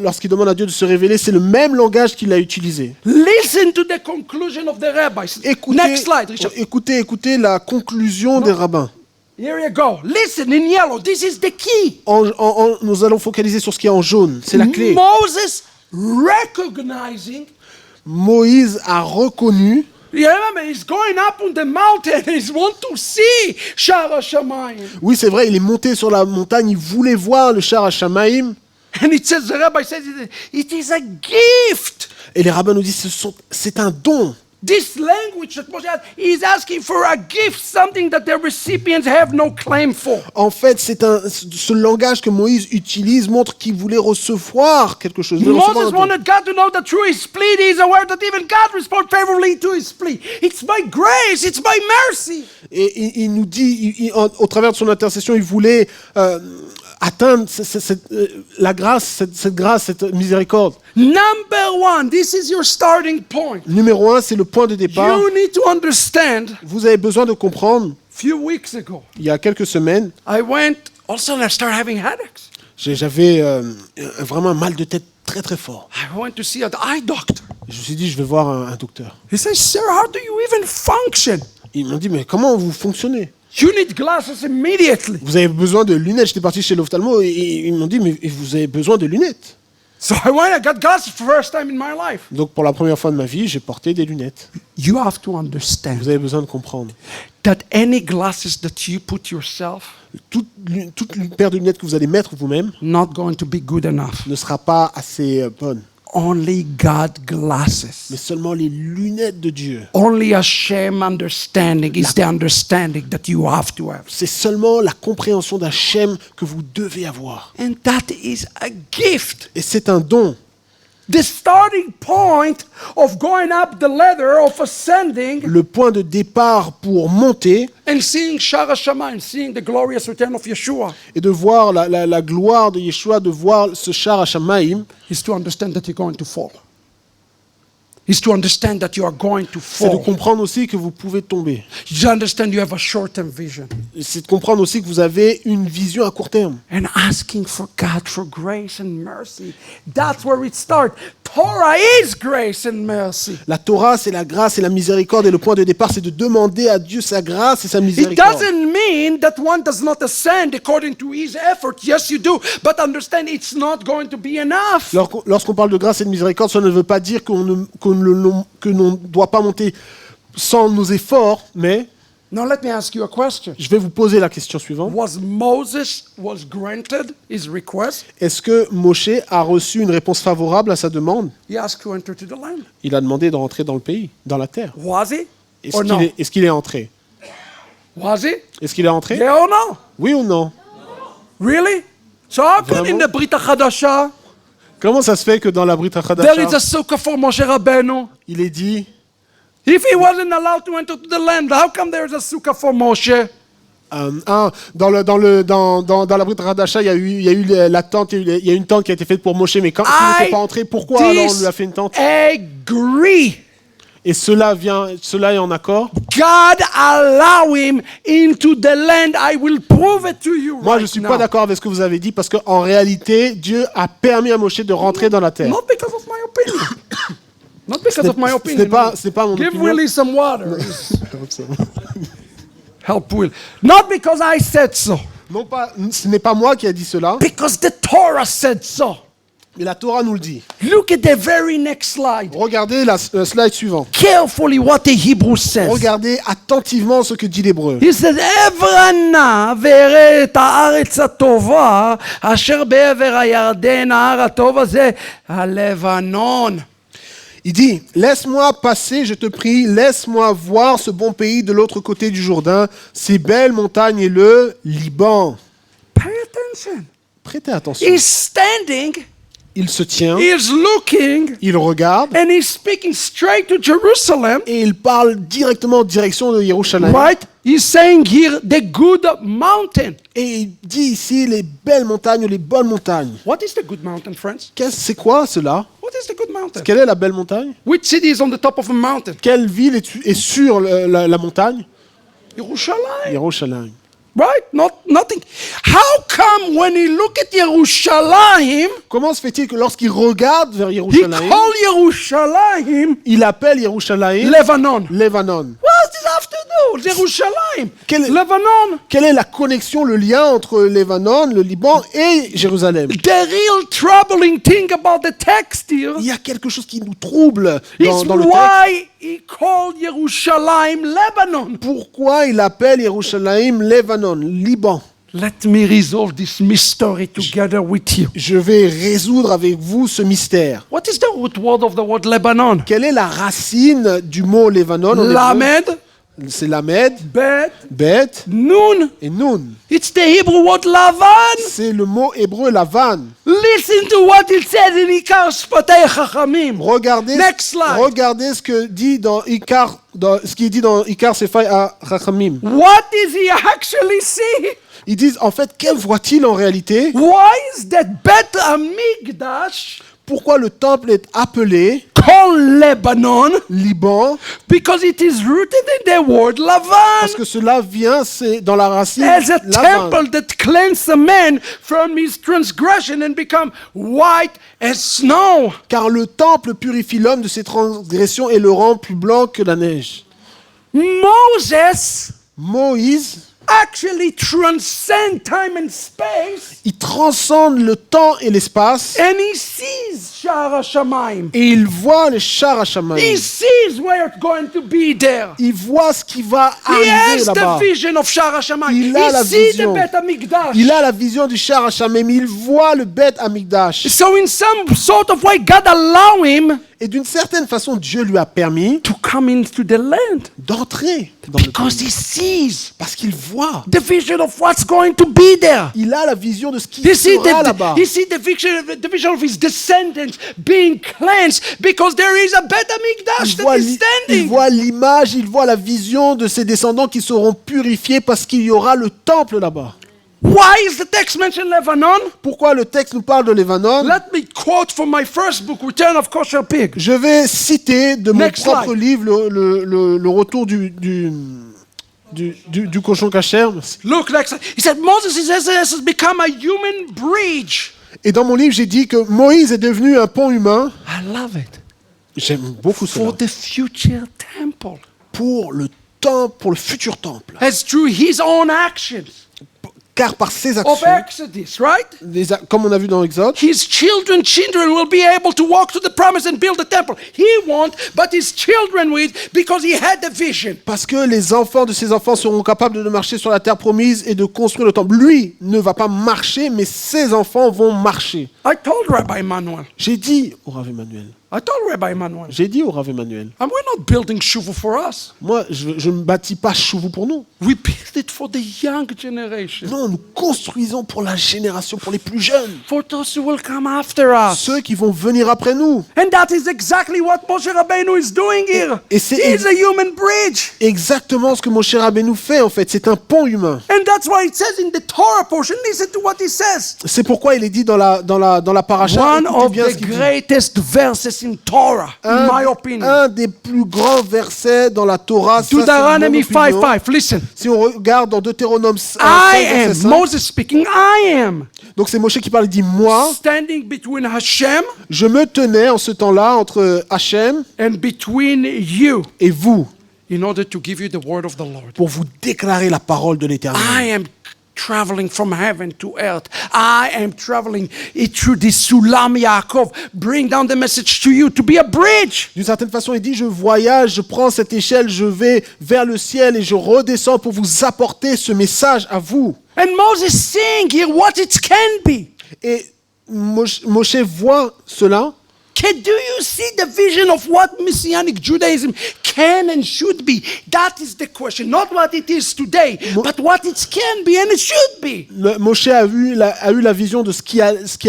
lorsqu'il demande à Dieu de se révéler, c'est le même langage qu'il a utilisé. Listen to the conclusion of the rabbis. Next slide, Richard. Écoutez la conclusion des rabbins. Here you go. Listen in yellow. This is the key. Nous allons focaliser sur ce qui est en jaune, c'est la clé. Moses recognizing. Moïse a reconnu, You remember, he's going up on the mountain. He wants to see Shara Shamayim. oui c'est vrai, il est monté sur la montagne, il voulait voir le Shar HaShamayim, And it says, the rabbi says, it is a gift. et les rabbins nous disent c'est un don. This language that Moshe has, he's asking for a gift, something that the recipients have no claim for. En fait, ce langage que Moïse utilise montre qu'il voulait recevoir quelque chose. voulait recevoir un Moses don. wanted God to know that through his plea, he is aware that even God responds favorably to his plea. It's by grace, it's by mercy. Et il nous dit, au travers de son intercession, il voulait atteindre la grâce, cette miséricorde. Number one, this is your starting point. Numéro 1, c'est le point de départ. You need to understand, Vous avez besoin de comprendre, few weeks ago, il y a quelques semaines, I went, all of a sudden I started having headaches. j'avais vraiment un mal de tête très très fort. I went to see an eye doctor. Je me suis dit, je vais voir un docteur. He says, sir, how do you even function? Ils m'ont dit, mais comment vous fonctionnez? You need glasses immediately. Vous avez besoin de lunettes. J'étais parti chez l'ophtalmo et ils m'ont dit, mais vous avez besoin de lunettes. So I went, I got glasses for the first time in my life. Donc pour la première fois de ma vie, j'ai porté des lunettes. You have to understand Vous avez besoin de comprendre. that any glasses that you put yourself Toute paire de lunettes que vous allez mettre vous-même not going to be good enough. ne sera pas assez bonne. Only God glasses. Mais seulement les lunettes de Dieu. Only Hashem understanding is the understanding that you have to have. C'est seulement la compréhension d'Hachem que vous devez avoir. And that is a gift. Et c'est un don. The starting point of going up the ladder, of ascending Le point de départ pour monter and seeing Shara Shamayim, seeing the glorious return of Yeshua, et de voir la gloire de Yeshua, de voir ce Shar HaShamayim, is to understand that you're going to fall. Is to understand that you are going to c'est de fall. comprendre aussi que vous pouvez tomber. You understand you have a short-term vision. C'est de comprendre aussi que vous avez une vision à court terme. And asking for God for grace and mercy. That's where it starts. Torah is grace and mercy. La Torah, c'est la grâce et la miséricorde, et le point de départ, c'est de demander à Dieu sa grâce et sa It miséricorde. doesn't mean that one does not ascend according to his effort. Yes, you do. But understand it's not going to be enough. Lorsqu'on parle de grâce et de miséricorde, ça ne veut pas dire que l'on ne doit pas monter sans nos efforts, mais Now let me ask you a question. Je vais vous poser la question suivante. Was granted his request? Est-ce que Moshe a reçu une réponse favorable à sa demande? He asked to enter to the land. Il a demandé de rentrer dans le pays, dans la terre. Was he? Est-ce Or qu'il no? est entré? Was he? Est-ce qu'il est entré? Yeah or no? Oui ou non? Really? So how come in Vraiment? the Brit HaChadasha Comment ça se fait que dans la Brit there HaChadasha, is a sukkah for Moshe Rabbeinu? il est dit, If he wasn't allowed to enter to the land, how come there is a sukkah for Moshe? dans la Brit HaChadasha, il y a eu la tente, il y a une tente qui a été faite pour Moshe, mais quand il n'était pas entré, pourquoi alors on lui a fait une tente? Disagree. Et cela est en accord. God allow him into the land. I will prove it to you. Moi, je right suis now. pas d'accord avec ce que vous avez dit parce qu'en réalité, Dieu a permis à Moshe de rentrer dans la terre. Not because of my opinion. Not because of my Ce opinion. n'est pas mon Give opinion. Willie some water. Help Will. Not because I said so. Non pas, ce n'est pas moi qui a dit cela, Because the Torah said so. mais la Torah nous le dit. Look at the very next slide. Regardez la slide suivante. Carefully what the Hebrew says. Regardez attentivement ce que dit l'Hébreu. He says, "Evrana v'ere et haaretz hatova asher be'ever hayarden ההר הטוב הזה הלבנון." Il dit, laisse-moi passer, je te prie, laisse-moi voir ce bon pays de l'autre côté du Jourdain, ces belles montagnes et le Liban. Pay attention. Prêtez attention. He's standing, Il se tient, he's looking, il regarde, and he's speaking straight to Jerusalem. et il parle directement en direction de Jérusalem. Right? He's saying here the good mountain. Et il dit ici les belles montagnes, les bonnes montagnes. What is the good mountain, friends? C'est quoi cela? What is the good mountain? Quelle est la belle montagne? Which city is on the top of a mountain? Quelle ville est sur la montagne? Jerusalem. Jérusalem. Right? Nothing. How come when he look at Jerusalem, Comment se fait-il que lorsqu'il regarde vers he Jérusalem, call Jerusalem il appelle Jérusalem Lebanon? Lebanon? What does this have to do? Jerusalem. Quel- Lebanon. Quelle est la connexion, le lien entre Lebanon, le Liban et Jérusalem? The real troubling thing about the text here Il y a quelque chose qui nous trouble is dans le texte. why he called Jerusalem Lebanon. Pourquoi il appelle Jérusalem Lebanon, Liban? Let me resolve this mystery together with you. Je vais résoudre avec vous ce mystère. What is the root word of the word Lebanon? Quelle est la racine du mot Lebanon en hébreu? Lamed, C'est Lamed, Bet, Bet Nun. et Nun. It's the Hebrew word Lavan. C'est le mot hébreu Lavan. Listen to what it says in Ikar Shpatei Chachamim. Regardez, Next slide. regardez ce que dit dans Ikar, ce qui est dit dans Ikar Sefai à Chachamim. What does he actually see? Ils disent en fait, que voit-il en réalité? Why is that Bet Amigdash Pourquoi le temple est appelé called Lebanon? Liban? Because it is rooted in the word Parce Lavan. que cela vient, c'est dans la racine As a Lavan. temple that cleanses a man from his transgression and become white as snow. Car le temple purifie l'homme de ses transgressions et le rend plus blanc que la neige. Moses Moïse, actually transcends time and space, il transcende le temps et l'espace and he sees Sha'ar HaShamayim. et il voit les chars à He Shamaïm. sees where it's going to be there. Il voit ce qui va He arriver has là-bas. the vision of Sha'ar HaShamayim. Il a la He sees the vision. Bet HaMikdash. Il a la vision du char à Shamaïm. Il voit le Beth Amikdash. So in some sort of way, God allow him Et d'une certaine façon, Dieu lui a permis to come into the land d'entrer dans le because pays. he sees Parce qu'il voit. the vision of what's going to be there. Il a la vision de ce qui He sees sera là-bas. the vision of his descendants being cleansed because there is a Bet HaMikdash that is Il standing. voit l'image, il voit la vision de ses descendants qui seront purifiés parce qu'il y aura le temple là-bas. Why is the text mentioned Lebanon? Pourquoi le texte nous parle de Lebanon? Let me quote from my first book, Return of Kosher Pig. Je vais citer de mon Next propre slide. livre le retour du cochon cachère. Look, like he said, Moses has become a human bridge. Et dans mon livre, j'ai dit que Moïse est devenu un pont humain. I love it. J'aime beaucoup cela. For the future temple. Pour le temple, pour le futur temple. As through his own actions Car par ses of actions, Exodus, right? comme on a vu dans Exode, His children will be able to walk to the promise and build the temple. He won't, but his children will because he had the vision. Parce que les enfants de ses enfants seront capables de marcher sur la terre promise et de construire le temple. Lui ne va pas marcher, mais ses enfants vont marcher. I told Rabbi Emmanuel. J'ai dit au Rav Emmanuel, J'ai dit au Rabbi Emmanuel. J'ai dit au Rav Emmanuel, And we're not building shuvu for us. moi, je ne bâtis pas Chouvu pour nous. We build it for the young generation. Non, nous construisons pour la génération, pour les plus jeunes, For those who will come after us. ceux qui vont venir après nous. And that is exactly what Moshe Rabbeinu is doing here. Et c'est He's a human bridge. exactement ce que mon cher Rabbeinu fait, en fait. C'est un pont humain. And that's why it says in the Torah portion, listen to what he says. C'est pourquoi il est dit dans la paracha, One écoutez of bien ce the qu'il dit. greatest verses in Torah, in my opinion. Un des plus grands versets dans la Torah, ça, c'est Deuteronomy mon opinion. 5:5. Listen. Si on regarde dans Deutéronome 5, I verset am, 5, Moses speaking, I am donc c'est Moshe qui parle, il dit « Moi, standing between Hashem je me tenais en ce temps-là entre Hachem and between you et vous in order to give you the word of the Lord. pour vous déclarer la parole de l'Éternel. I am traveling from heaven to earth. I am traveling it through this Sulam Yaakov. Bring down the message to you to be a bridge. » D'une certaine façon, il dit « Je voyage, je prends cette échelle, je vais vers le ciel et je redescends pour vous apporter ce message à vous. » And Moses saying here what it can be. Et Moshe voit cela. Do you see the vision of what Messianic Judaism can and should be? That is the question. Not what it is today, but what it can be and it should be. Moshe a eu la vision de ce qui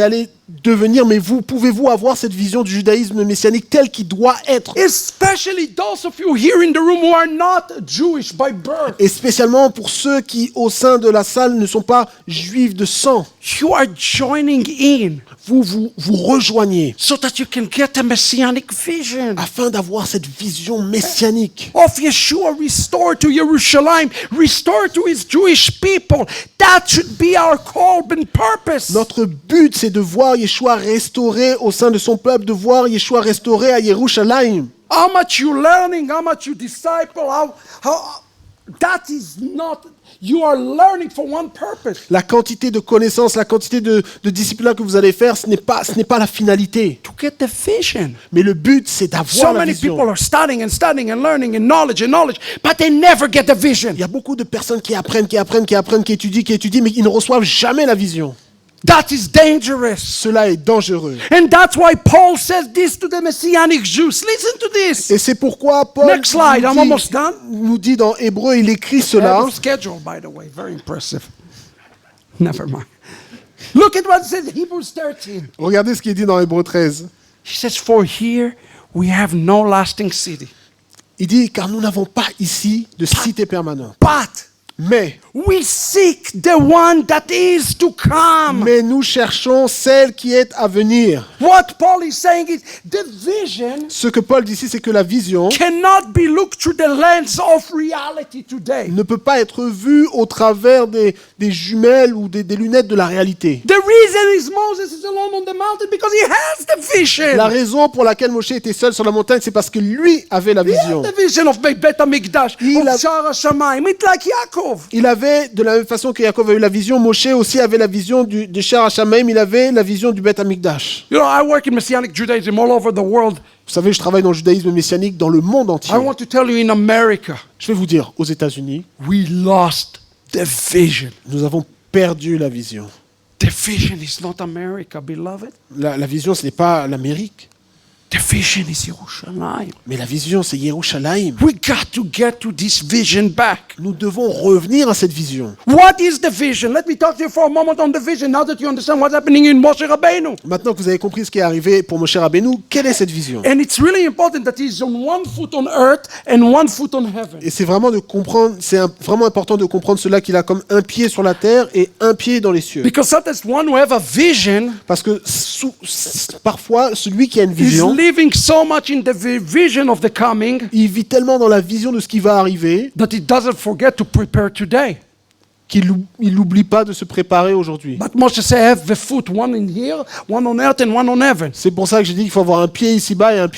allait devenir, mais pouvez-vous avoir cette vision du judaïsme messianique tel qu'il doit être? Especially those of you here in the room who are not Jewish by birth. Et spécialement pour ceux qui, au sein de la salle, ne sont pas juifs de sang. You are joining in Vous rejoignez so that you can get a Messianic vision afin d'avoir cette vision messianique. of Yeshua restored to Jerusalem, restored to his Jewish people. That should be our call and purpose. Notre but, c'est de voir Yeshua restauré au sein de son peuple, de voir Yeshua restauré à Yerushalayim. How much you learning, how much you disciple, how that is not, you are learning for one purpose. La quantité de connaissances, la quantité de discipline que vous allez faire, ce n'est pas la finalité. To get the vision. Mais le but, c'est d'avoir So la many vision. people are studying and learning and knowledge, but they never get the vision. Il y a beaucoup de personnes qui apprennent, qui étudient, mais qui ne reçoivent jamais la vision. That is dangerous. Cela est dangereux. And that's why Paul says this to the Messianic Jews. Listen to this. Et c'est pourquoi Paul Next slide, I'm almost done. nous dit dans Hébreu, il écrit cela. Every schedule, by the way, very impressive. Never mind. Look at what it says in Hebrews 13. Regardez ce qui est dit dans Hébreu 13. He says, for here we have no lasting city. Il dit, car nous n'avons pas ici de cité permanente. But Mais we seek the one that is to come. nous cherchons celle qui est à venir. What Paul is saying is the vision Ce que Paul dit ici, c'est que la vision cannot be looked through the lens of reality today. ne peut pas être vue au travers des jumelles ou des lunettes de la réalité. The reason is Moses is alone on the mountain because he has the vision. La raison pour laquelle Moshe était seul sur la montagne, c'est parce que lui avait la He vision. had the vision of Bet HaMikdash, Il a- of Shar HaShamayim. It's like Yaakov. Il avait, de la même façon que Jacob a eu la vision, Moshe aussi avait la vision du Shar HaShamayim, il avait la vision du Beth Amikdash. You know, I work in Messianic Judaism all over the world. Vous savez, je travaille dans le judaïsme messianique dans le monde entier. I want to tell you in America, Je vais vous dire, aux États-Unis, we lost the vision. nous avons perdu la vision. The vision is not America, beloved. La vision, ce n'est pas l'Amérique, The vision is Yerushalayim. mais la vision, c'est Yerushalayim. We got to get to this vision back. Nous devons revenir à cette vision. What is the vision? Let me talk to you for a moment on the vision now that you understand what's happening in Moshe Rabbeinu. Maintenant que vous avez compris ce qui est arrivé pour Moshe Rabbeinu, quelle est cette vision? And it's really important that he's on one foot on earth and one foot on heaven. Et c'est vraiment vraiment important de comprendre cela, qu'il a comme un pied sur la terre et un pied dans les cieux. Because sometimes one who have a vision Parce que parfois, celui qui a une is vision, living so much in the vision of the coming il vit tellement dans la vision de ce qui va arriver that he doesn't forget to prepare today. qu'il n'oublie pas de se préparer aujourd'hui. But Moshe said, have the foot, one in here, one on earth and one on heaven. C'est pour ça que j'ai dit qu'il faut avoir un pied ici-bas et un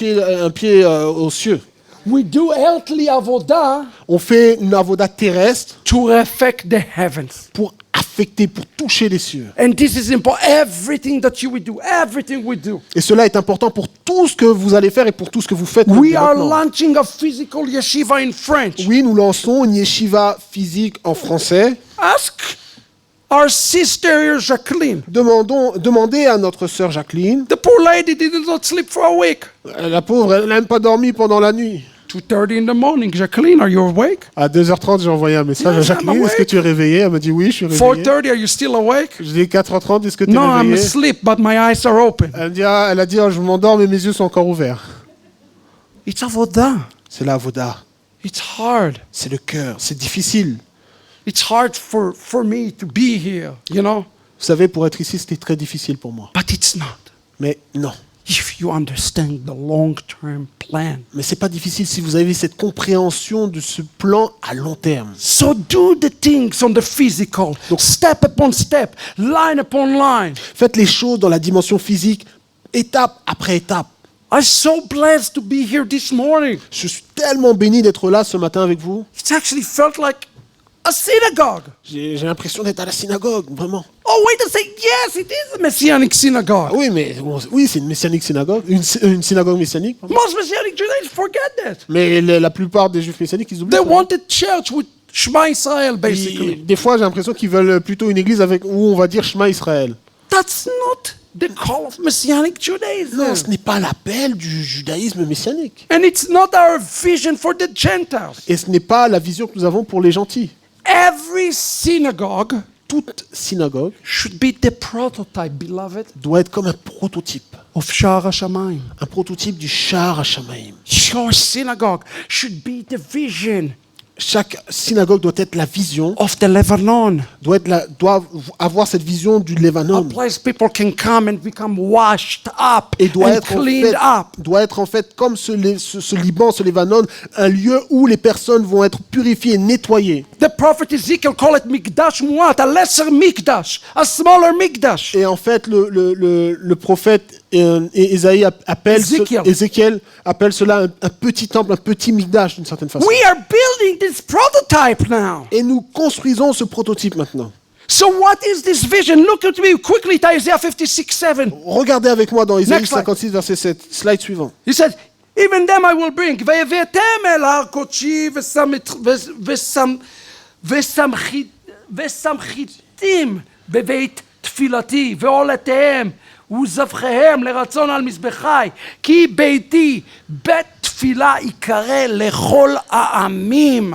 pied aux cieux. We do earthly avodah On fait une avoda terrestre to affect the heavens. pour affecter affecter, pour toucher les cieux. And this is important. Everything that you will do, everything we do. Et cela est important pour tout ce que vous allez faire et pour tout ce que vous faites We are maintenant. launching a physical yeshiva in French. Oui, nous lançons une yeshiva physique en français. Ask our sister Jacqueline. Demandez à notre sœur Jacqueline. The poor lady did not sleep for a week. La pauvre, elle n'a même pas dormi pendant la nuit. 2:30 in the morning. Jacqueline, are you awake? À 2h30, j'ai envoyé un message à Yes, I'm Jacqueline. Est-ce que awake. tu es réveillée? Elle m'a dit oui, je suis réveillée. 4:30, are you still awake? Je dis 4h30, est-ce que tu es No, I'm réveillée? asleep, but my eyes are open. Elle a dit, je m'endors, mais mes yeux sont encore ouverts. It's avodah. C'est la avoda. It's hard. C'est le cœur. C'est difficile. It's hard for me to be here, you know? Vous savez, pour être ici, c'était très difficile pour moi. But it's not. Mais non. If you understand the long-term plan. Mais c'est pas difficile si vous avez cette compréhension de ce plan à long terme. So do the things on the physical, step upon step, line upon line. Faites les choses dans la dimension physique, étape après étape. I'm so blessed to be here this morning. Je suis tellement béni d'être là ce matin avec vous. It actually felt like a synagogue. J'ai l'impression d'être à la synagogue, vraiment. Oh, wait a second. Yes, it is a messianic synagogue. Ah oui, mais oui, c'est une messianique synagogue, une synagogue messianique. Pardon. Most messianic Judaism forget that. Mais la plupart des juifs messianiques, ils oublient. They ça. wanted church with Shema Israel, basically. Des fois, j'ai l'impression qu'ils veulent plutôt une église avec où on va dire Shema Israël. That's not the call of messianic Judaism. Non, ce n'est pas l'appel du judaïsme messianique. And it's not our vision for the Gentiles. Et ce n'est pas la vision que nous avons pour les gentils. Every synagogue Toute synagogue should be the prototype, beloved, doit être comme un prototype. of Shara Shamayim. Un prototype du Shar HaShamayim. Your synagogue should be the vision Chaque synagogue doit être la vision, of the Lebanon. doit avoir cette vision du A Lebanon. place people can come and become washed up Et doit and être, cleaned up. en fait comme ce Liban, ce Lebanon, un lieu où les personnes vont être purifiées, nettoyées. The prophet Ezekiel called it Mikdash Muat, a lesser Mikdash, a smaller Mikdash. Et en fait, le prophète Ésaïe appelle Ézéchiel appelle cela un petit temple, un petit Mikdash d'une certaine façon. We are building this prototype now. Et nous construisons ce prototype maintenant. So what is this vision? Look at me quickly to Isaiah 56:7. Regardez avec moi dans Isaïe Next slide. 56, verset 7. Slide suivant. He said, even them I will bring. ויבאתם אל הר קודשי ושמחיתם בבית תפילתי ועולתיהם וזבחיהם לרצון על מזבחי כי ביתי בית תפילה יקרא לכל העמים.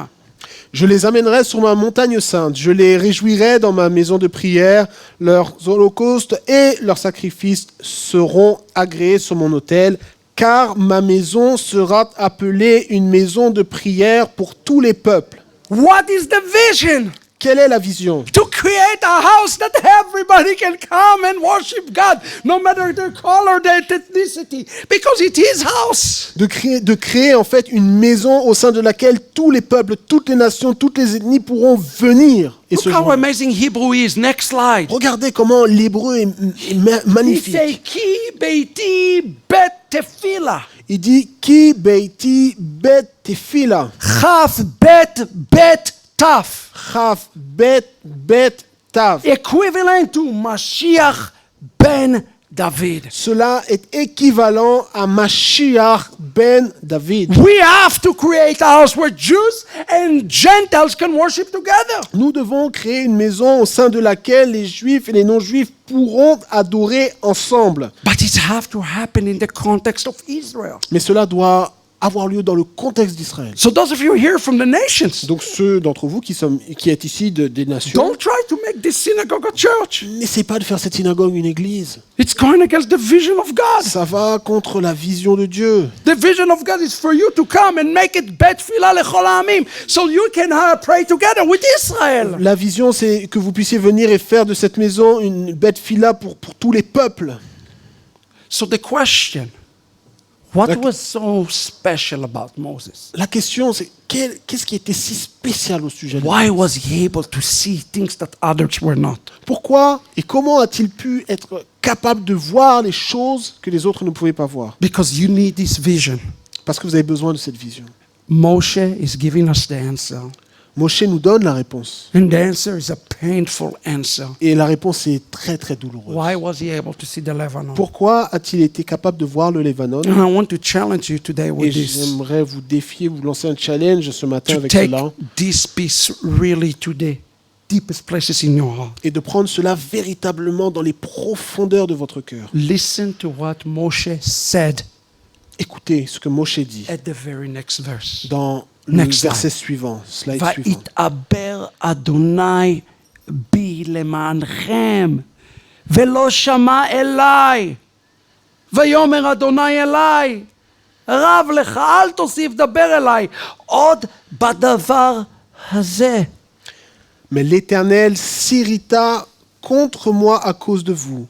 Je les amènerai sur ma montagne sainte, je les réjouirai dans ma maison de prière, leurs holocaustes et leurs sacrifices seront agréés sur mon autel, car ma maison sera appelée une maison de prière pour tous les peuples. What is the vision? Quelle est la vision? To create a house that everybody can come and worship God, no matter their color, their ethnicity, because it is house. De créer en fait une maison au sein de laquelle tous les peuples, toutes les nations, toutes les ethnies pourront venir et se Look how joindre. amazing Hebrew is. Next slide. Regardez comment l'hébreu est He magnifique. say, Ki beiti bet tefila. Il dit Ki beiti bet tefila. Chaf bet bet taf. Chaf bet tav. Equivalent to Mashiach ben David. Cela est équivalent à Mashiach ben David. We have to create a house where Jews and Gentiles can worship together. Nous devons créer une maison au sein de laquelle les juifs et les non-juifs pourront adorer ensemble. But it have to happen in the context of Israel. Mais cela doit avoir lieu dans le contexte d'Israël. So those of you here from the nations, Donc ceux d'entre vous qui êtes ici des nations, don't try to make this synagogue a church. n'essayez pas de faire cette synagogue une église. It's going against the vision of God. Ça va contre la vision de Dieu. The vision of God is for you to come and make it bet tefillah lechol ha'amim, so you can pray together with Israel. La vision, c'est que vous puissiez venir et faire de cette maison une bête fila pour tous les peuples. So the question, what Like- was so special about Moses? La question, c'est qu'est-ce qui était si spécial au sujet de Why was he able to see things that others were not? Pourquoi et comment a-t-il pu être capable de voir les choses que les autres ne pouvaient pas voir? Because you need this vision. Parce que vous avez besoin de cette vision. Moshe is giving us the answer. Moshe nous donne la réponse. And the answer is a painful answer. Et la réponse est très très douloureuse. Why was he able to see the Lebanon? Pourquoi a-t-il été capable de voir le Libanon? And I want to challenge you today Et with this. j'aimerais vous défier, vous lancer un challenge ce matin To avec take cela. this peace really to the deepest places in your heart. Et de prendre cela véritablement dans les profondeurs de votre cœur. Listen to what Moshe said Écoutez ce que Moshe dit at the very next verse. dans le Next verset suivant, slide suivant. ויתעבר אדוני בי למענכם, ולא שמע אליי. ויאמר אדוני אליי, רב לך, אל תוסיף דבר אליי, עוד בדבר הזה. Mais l'Éternel s'irrita contre moi à cause de vous,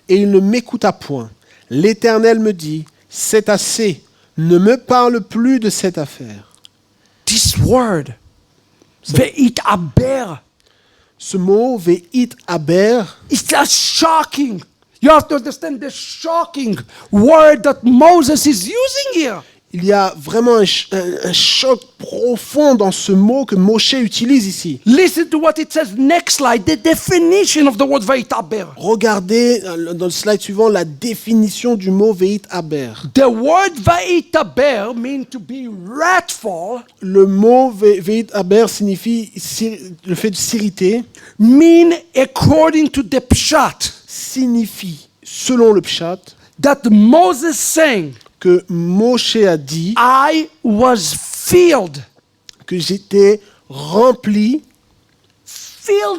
et il ne m'écouta point. L'Éternel me dit, c'est assez, ne me parle plus de cette affaire. This word, ויתעבר, Ce mot, Veit Aber, is just shocking. You have to understand the shocking word that Moses is using here. il y a vraiment un choc profond dans ce mot que Moshe utilise ici. Listen to what it says next slide, the definition of the word ויתעבר. Regardez dans le slide suivant la définition du mot Veit Aber. The word ויתעבר means to be wrathful, Le mot Veit Aber signifie le fait de s'irriter, mean according to the pshat signifie, selon le Pshat, that Moses saying, que Moshe a dit I was filled que j'étais rempli,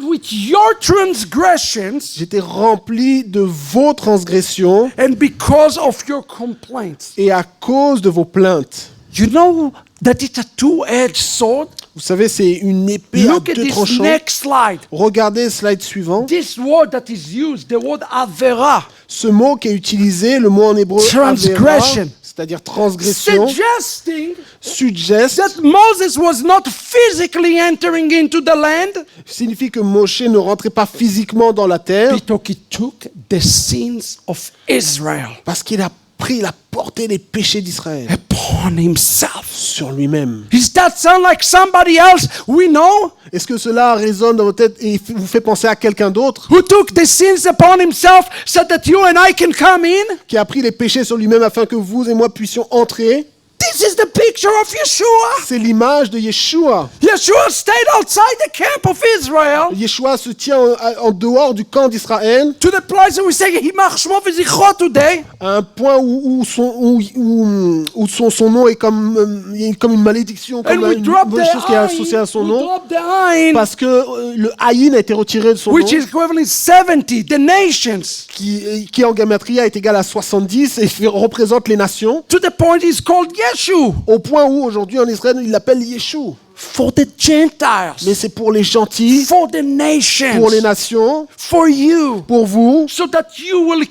with your transgressions j'étais rempli de vos transgressions and because of your complaints. et à cause de vos plaintes. You know that it's a two-edged sword? Vous savez, c'est une épée à Look at deux this tranchants. next slide. Regardez le slide suivant. This word that is used, the word avera, Ce mot qui est utilisé, le mot en hébreu Transgression. avera, c'est-à-dire transgression, suggesting suggeste, that Moses was not physically entering into the land, signifie que Moshe ne rentrait pas physiquement dans la terre because he took the sins of Israel parce qu'il a porté les péchés d'Israël upon himself. sur lui-même. Does that sound like somebody else we know Est-ce que cela résonne dans votre tête et vous fait penser à quelqu'un d'autre who took the sins upon himself so that you and I can come in? qui a pris les péchés sur lui-même afin que vous et moi puissions entrer? This is the picture of Yeshua. C'est l'image de Yeshua. Yeshua stayed outside the camp of Israel Yeshua se tient en dehors du camp d'Israël to the place that we say Himach Shmo v'zichro today. à un point où son nom est comme une malédiction, comme And we une drop the bonne chose qui est associée à son ayin, we nom, drop the ayin, parce que le Haïn a été retiré de son which nom, is equivalent 70, the nations. qui en gamatria est égal à 70 et représente les nations, To the point he's called Yeshu au point où aujourd'hui en Israël il l'appelle Yeshua. for the Gentiles, Mais c'est pour les gentils, for the nations, pour les nations, for you, pour vous, so that you will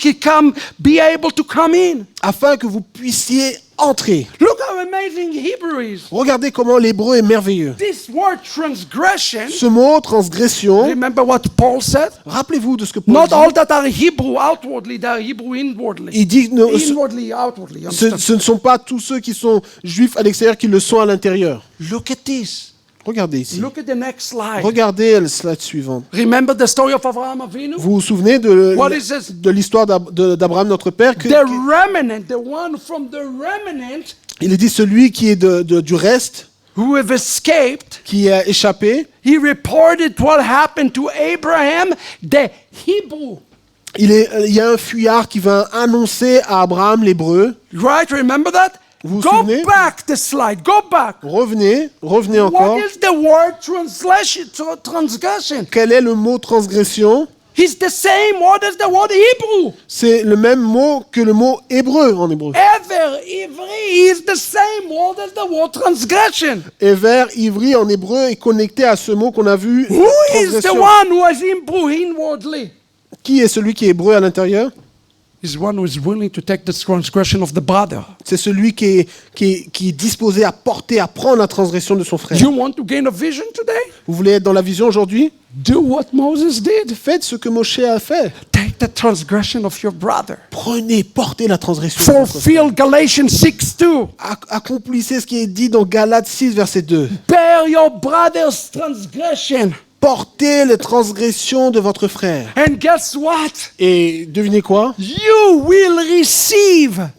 be able to come in. afin que vous puissiez entrer. Look how amazing Hebrew is. Regardez comment l'hébreu est merveilleux. This word transgression, Ce mot transgression, remember what Paul said? rappelez-vous de ce que Paul Not dit. all that are Hebrew outwardly, they are Hebrew inwardly. Il dit que Inwardly, outwardly. Understand? ce ne sont pas tous ceux qui sont juifs à l'extérieur qui le sont à l'intérieur. Look at this. Regardez ici. Look at the next slide. Regardez le slide suivant. Remember the story of Avraham Avinu? Vous vous souvenez de What is this? l'histoire d'Abraham, notre père The remnant, the one from the remnant il est dit celui qui est du reste, who have escaped, qui a échappé, he reported what happened to Abraham, the Hebrew. il y a un fuyard qui va annoncer à Abraham l'hébreu. Right? Remember that? Vous vous Go souvenez? back the slide. Go back. Revenez encore. What is the word transgression? Quel est le mot transgression? It's the same word as the word Hebrew. C'est le même mot que le mot hébreu en hébreu. Ivri is the same word as the word transgression. Ever, ivri en hébreu est connecté à ce mot qu'on a vu. Who is the Transgression. one who is Hebrew inwardly? Qui est celui qui est hébreu à l'intérieur? is one who is willing to take the transgression of the brother. C'est celui qui est disposé à porter, à prendre la transgression de son frère. You want to gain a vision today? Vous voulez être dans la vision aujourd'hui? Do what Moses did. Faites ce que Moshe a fait. Take the transgression of your brother. Prenez, portez la transgression de votre frère. Fulfill Galatians 6:2. Accomplissez ce qui est dit dans Galates 6, verset 2. Bear your brother's transgression. Portez les transgressions de votre frère. And guess what? Et devinez quoi? You will receive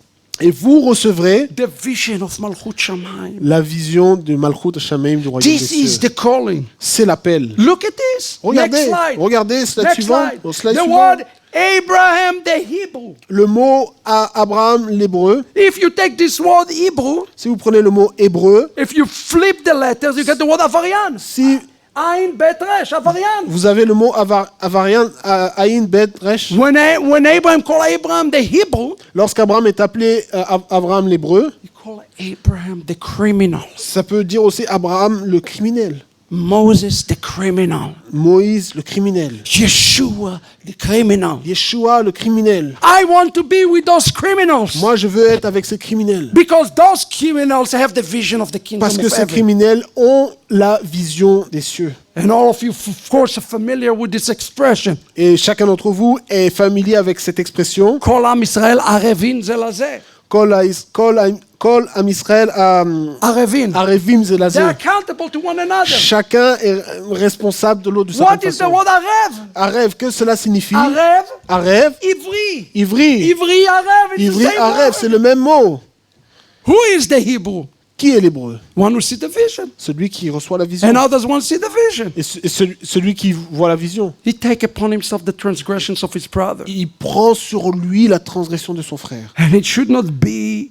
Et vous recevrez the vision of Malchut Shamayim. la vision de Malchut Shamayim du royaume des This is cieux. the calling. C'est l'appel. Look at this. Regardez, Next slide. regardez, slide Next suivant. slide. Au slide The suivant. word Abraham the Hebrew. Le mot à Abraham l'hébreu. If you take this word Hebrew, Si vous prenez le mot hébreu, if you flip the letters, you get the word Avarian. si Ain Bet Resh, Avarian. vous avez le mot Avarian, Aïn Bet Resh, When Abraham called Abraham the Hebrew, lorsqu'Abraham est appelé Abraham l'hébreu, he called Abraham the criminal. ça peut dire aussi Abraham le criminel, Moses the criminal. Moïse le criminel, Yeshua the criminal. Yeshua le criminel. I want to be with those criminals. Moi, je veux être avec ces criminels. Because those criminals have the vision of the kingdom Parce que of ces heaven. criminels ont la vision des cieux. And all of you, of course, are familiar with this expression. Et chacun d'entre vous est familier avec cette expression. Kol Am Israel arevin ze lazeh. Kol Am Israël Arevin. Arevim They're Zelazé. accountable to one another. Chacun est responsable de l'autre de sa What is the façon. word arev? Arev, que cela signifie? Arev, Arev, Ivri. Ivri. Ivri, arev, it's Ivri, the same Arev, word. c'est le même mot. Who is the Hebrew? Qui est l'hébreu? One who sees the vision. Celui qui reçoit la vision. And others won't see the vision. Et celui qui voit la vision. He take upon himself the transgressions of his brother. Il prend sur lui la transgression de son frère. And it should not be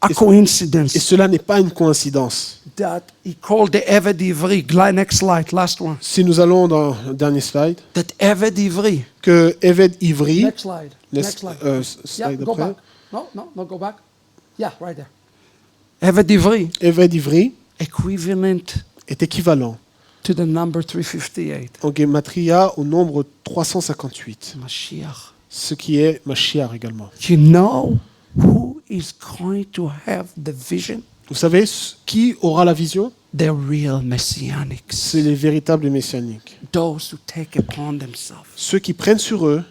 a Et coincidence cela n'est pas une coïncidence. that he called the Eved Ivri. Next slide, last one. Si nous allons dans le dernier slide, That Eved Ivri. que Eved Ivri, Next slide. Next slide. Yeah, slide go d'après, back. No, go back. Yeah, right there. Eved Ivri, Eved Ivri equivalent est équivalent to the number 358. en Gematria au nombre 358, Mashiach. ce qui est Mashiach également. You know who is going to have the vision? Vous savez qui aura la vision? The real messianics. C'est les véritables messianiques. Those who take upon themselves Ceux qui prennent sur eux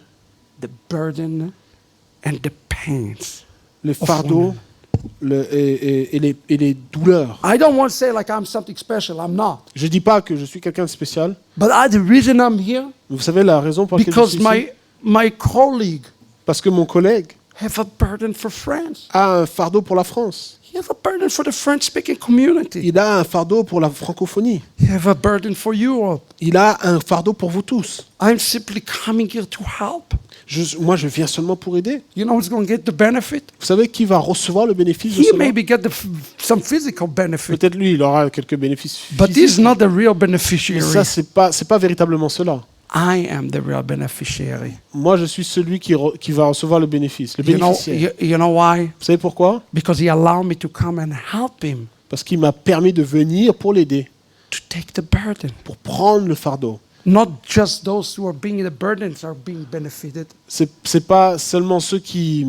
the burden and the pains. les fardeaux et les douleurs. I don't want to say like I'm something special. I'm not. Je ne dis pas que je suis quelqu'un de spécial. But the reason I'm here, Vous savez la raison pour laquelle je because suis ici? my colleague Parce que mon collègue have a burden for France. a un fardeau pour la France. You have a burden for the French-speaking community. Il a un fardeau pour la francophonie. You have a burden for Europe. Il a un fardeau pour vous tous. I'm simply coming here to help. Moi, je viens seulement pour aider. You know who's going to get the benefit? Vous savez qui va recevoir le bénéfice de He cela? maybe get some physical benefit, Peut-être lui, il aura quelques bénéfices but he's physiques. not the real Mais beneficiary. ça, c'est pas véritablement cela. I am the real beneficiary. Moi, je suis celui qui va recevoir le bénéfice, le You know, bénéficiaire. you know why? Vous savez pourquoi? Because he allowed me to come and help him Parce qu'il m'a permis de venir pour l'aider, to take the burden. pour prendre le fardeau. Not just those who are being the burdens are being benefited. C'est pas seulement ceux qui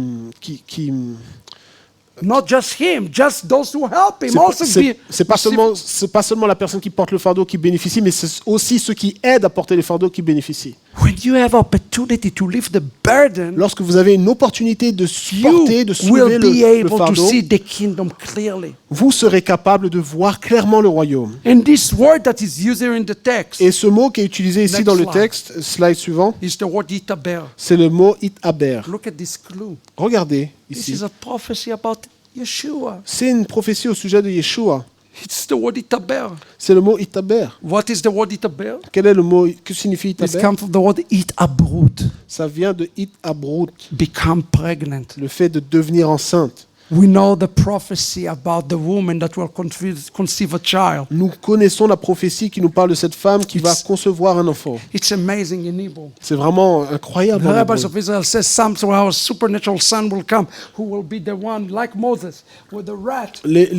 Not just him, just those who help him c'est also be. c'est pas seulement la personne qui porte le fardeau qui bénéficie, mais c'est aussi ceux qui aident à porter le fardeau qui bénéficient. When you have opportunity to lift the burden, Lorsque vous avez une opportunité de you porter, de soulever will be le able to fardeau, see the kingdom clearly. vous serez capable de voir clairement le royaume. And this word that is used here in the text Et ce mot qui est utilisé ici Next dans le slide. texte, slide suivant, is the word itaber. c'est le mot itaber. Look at this clue. Regardez This ici. is a prophecy about Yeshua. C'est une prophétie au sujet de Yeshua. It's the word itaber. C'est le mot itaber. What is the word itaber? Quel est le mot? Que signifie It itaber? comes from the word itabrut, Ça vient de itabrut, become pregnant. le fait de devenir enceinte. We know the prophecy about the woman that will conceive a child. Nous connaissons la prophétie qui nous parle de cette femme qui va It's- concevoir un enfant. It's amazing in Hebrew. C'est vraiment incroyable. The en rabbis hébreu. of Israel says somehow a supernatural son will come who will be the one like Moses with the rat. Les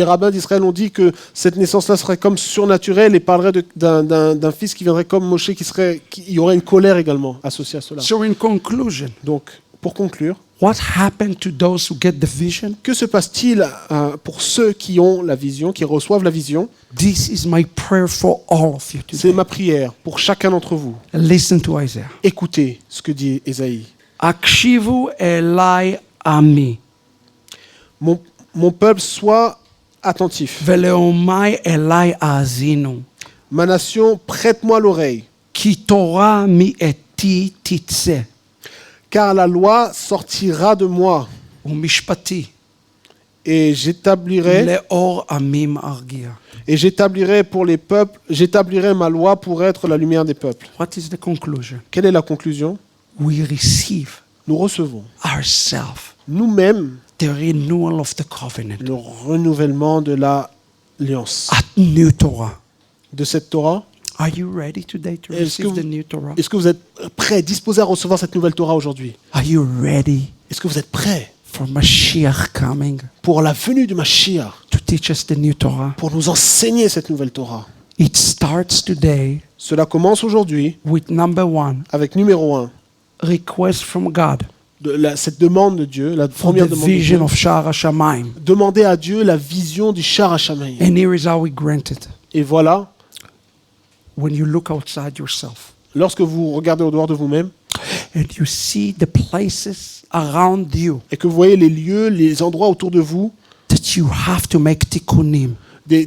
rabbins d'Israël ont dit que cette naissance-là serait comme surnaturelle et parlerait d'un fils qui viendrait comme Moshe, il y aurait une colère également associée à cela. So in conclusion, Donc, pour conclure, what happened to those who get the vision? que se passe-t-il pour ceux qui ont la vision, qui reçoivent la vision? This is my prayer for all of you C'est today. ma prière pour chacun d'entre vous. Listen to Isaiah. Écoutez ce que dit Ésaïe. Akshivu elai ami, Mon peuple, soit attentif. veleomai elai azinu, Ma nation, prête-moi l'oreille, ki Torah mi eti titse, car la loi sortira de moi umishpati et j'établirai leor amim argia. pour les peuples, j'établirai ma loi pour être la lumière des peuples. What is the conclusion? Quelle est la conclusion? We receive Nous recevons ourselves nous-mêmes the renewal of the covenant le renouvellement de l'alliance. at New Torah. De cette Torah. Are you ready today to Est-ce que receive vous- the new Torah? Est-ce que vous êtes prêts, disposés à recevoir cette nouvelle Torah aujourd'hui? Are you ready Est-ce que vous êtes prêts for Mashiach coming pour la venue du Mashiach, to teach us the new Torah? pour nous enseigner cette nouvelle Torah? It starts today Cela commence aujourd'hui with number one, avec numéro 1, request from God cette demande de Dieu, la for the première demande de Dieu. vision of Shara Shamayim. Demander à Dieu la vision du Shar HaShamayim. And here is how we grant it. Et voilà, When you look outside yourself lorsque vous regardez au dehors de vous-même and you see the places around you et que vous voyez les lieux, les endroits autour de vous, that you have to make tikkunim des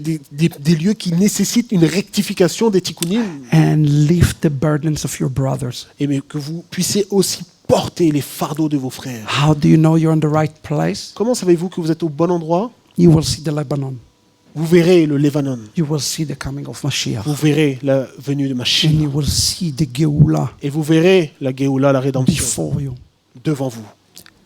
lieux qui nécessitent une rectification des tikkunim, and lift the burdens of your brothers. et mais que vous puissiez aussi porter les fardeaux de vos frères. How do you know you're in the right place? Comment savez-vous que vous êtes au bon endroit? You will see the Lebanon. Vous verrez le Lébanon. You will see the coming of Mashiach. Vous verrez la venue de And Mashiach. you will see the Geula Et vous verrez la Géoula, la rédemption, before you. devant vous.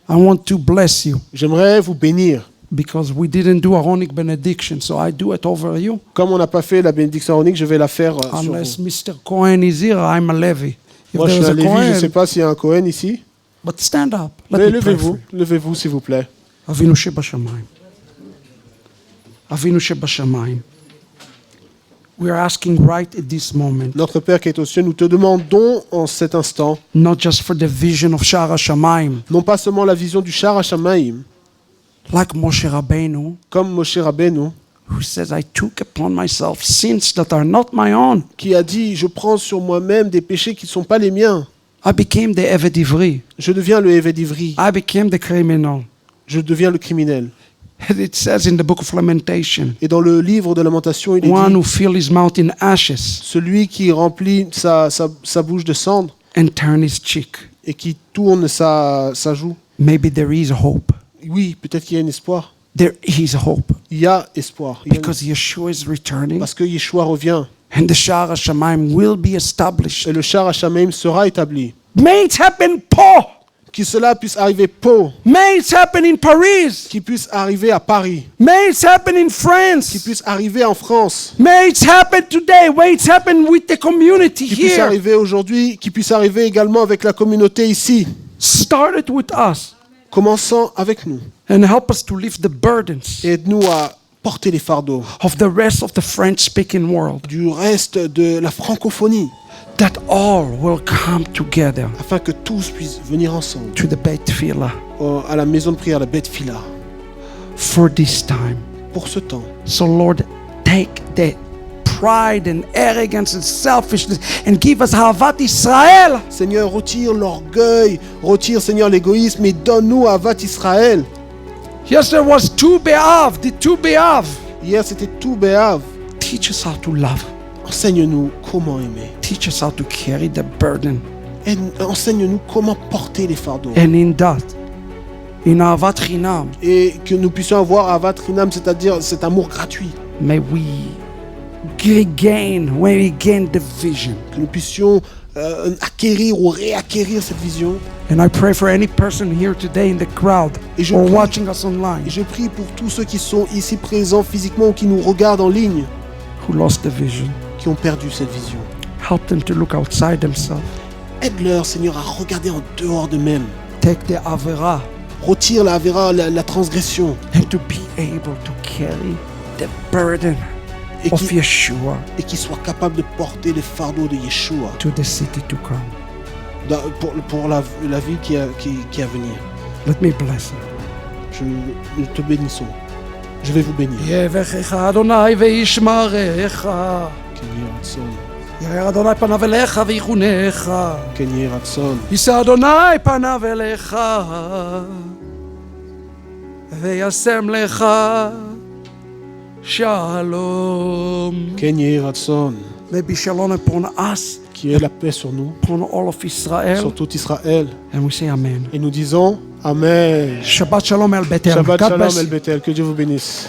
I want to bless you J'aimerais vous bénir. because we didn't do Aaronic benediction, so I do it over you. Comme on n'a pas fait la bénédiction aaronique, je vais la faire sur Unless vous. Mr. Cohen is here, I'm a Levi. If Moi, je suis there's un a Lévi, je ne sais Cohen, pas s'il y a un Cohen ici. but stand up. Mais Let me pray for levez-vous, you. levez-vous s'il vous plaît. Avinu Shebashamayim. Avinu Shebashamayim. We are asking right at this moment, Notre Père qui est aux cieux, nous te demandons en cet instant, not just for the vision of Shara Shamayim, non pas seulement la vision du Shar HaShamayim, like Moshe Rabbeinu, comme Moshe Rabbeinu, who says, I took upon myself sins that are not my own. qui a dit, je prends sur moi-même des péchés qui ne sont pas les miens. I became the Eved Ivri. Je deviens le Évêque d'Ivry. I became the criminal. Je deviens le criminel. And it says in the book of Lamentation, Et dans le livre de Lamentation, il est one dit, who filled his mouth in ashes celui qui remplit sa bouche de cendre and turned his cheek. et qui tourne sa joue. Maybe there is hope. Oui, peut-être qu'il y a un espoir. There is hope Il y a espoir. Il y a because Yeshua is returning Parce que Yeshua revient and the Shara Shamayim will be established. et le Shar HaShamayim sera établi. May it happen, Paul. Que cela puisse arriver Pau, May it happen in Paris. qu'il puisse arriver à Paris, May it happen in qu'il France. puisse arriver en France, May it happen today. May it happen with the community qu'il puisse here. arriver aujourd'hui, qu'il puisse arriver également avec la communauté ici. Start it with us Commençons avec nous and help us to lift the burdens et aide-nous à porter les fardeaux of the rest of the French-speaking world, du reste de la francophonie, that all will come together afin que tous puissent venir ensemble to the Beit Tefillah à la maison de prière, la Beth Fila, for this time. pour ce temps. So Lord, take the pride and arrogance and selfishness and give us Havat Israel. Seigneur, retire l'orgueil, retire, Seigneur, l'égoïsme et donne-nous Havat Israël. Yes, there was two Be'av, the two Be'av. Hier, c'était tout Béav. Teach us how to love. Enseigne-nous comment aimer. Teach us how to carry the burden. Enseigne-nous comment porter les fardeaux. And in that, in Ahavat Chinam, Et que nous puissions avoir Avat Rinam, c'est-à-dire cet amour gratuit. may we gain the vision Que nous puissions acquérir ou réacquérir cette vision. And I pray for any person here today in the crowd Et je or prie- watching us online Et je prie pour tous ceux qui sont ici présents physiquement ou qui nous regardent en ligne, who lost the vision. qui ont perdu cette vision. Help them to look outside themselves. Aide-leur, Seigneur, à regarder en dehors d'eux-mêmes. Take the avera Retire la avéra, la transgression, and to be able to carry the burden et of qu'ils Yeshua soient capables de porter les fardeaux de Yeshua to the city to come. pour la vie qui est à venir. Let me bless you. Nous te bénissons. Je vais vous bénir. יברכך אדוני וישמרך. כן יהי רצון. יאר אדוני פניו אליך ויחונך. כן יהי רצון. יישא אדוני פניו אליך וישם לך שלום. כן יהי רצון. May be shalom upon us, Qu'il y ait la paix sur nous, upon all of Israel. sur tout Israël. And we say amen. Et nous disons Amen. Shabbat shalom el Bethel. Shabbat God shalom bless El you. Bethel. Que Dieu vous bénisse.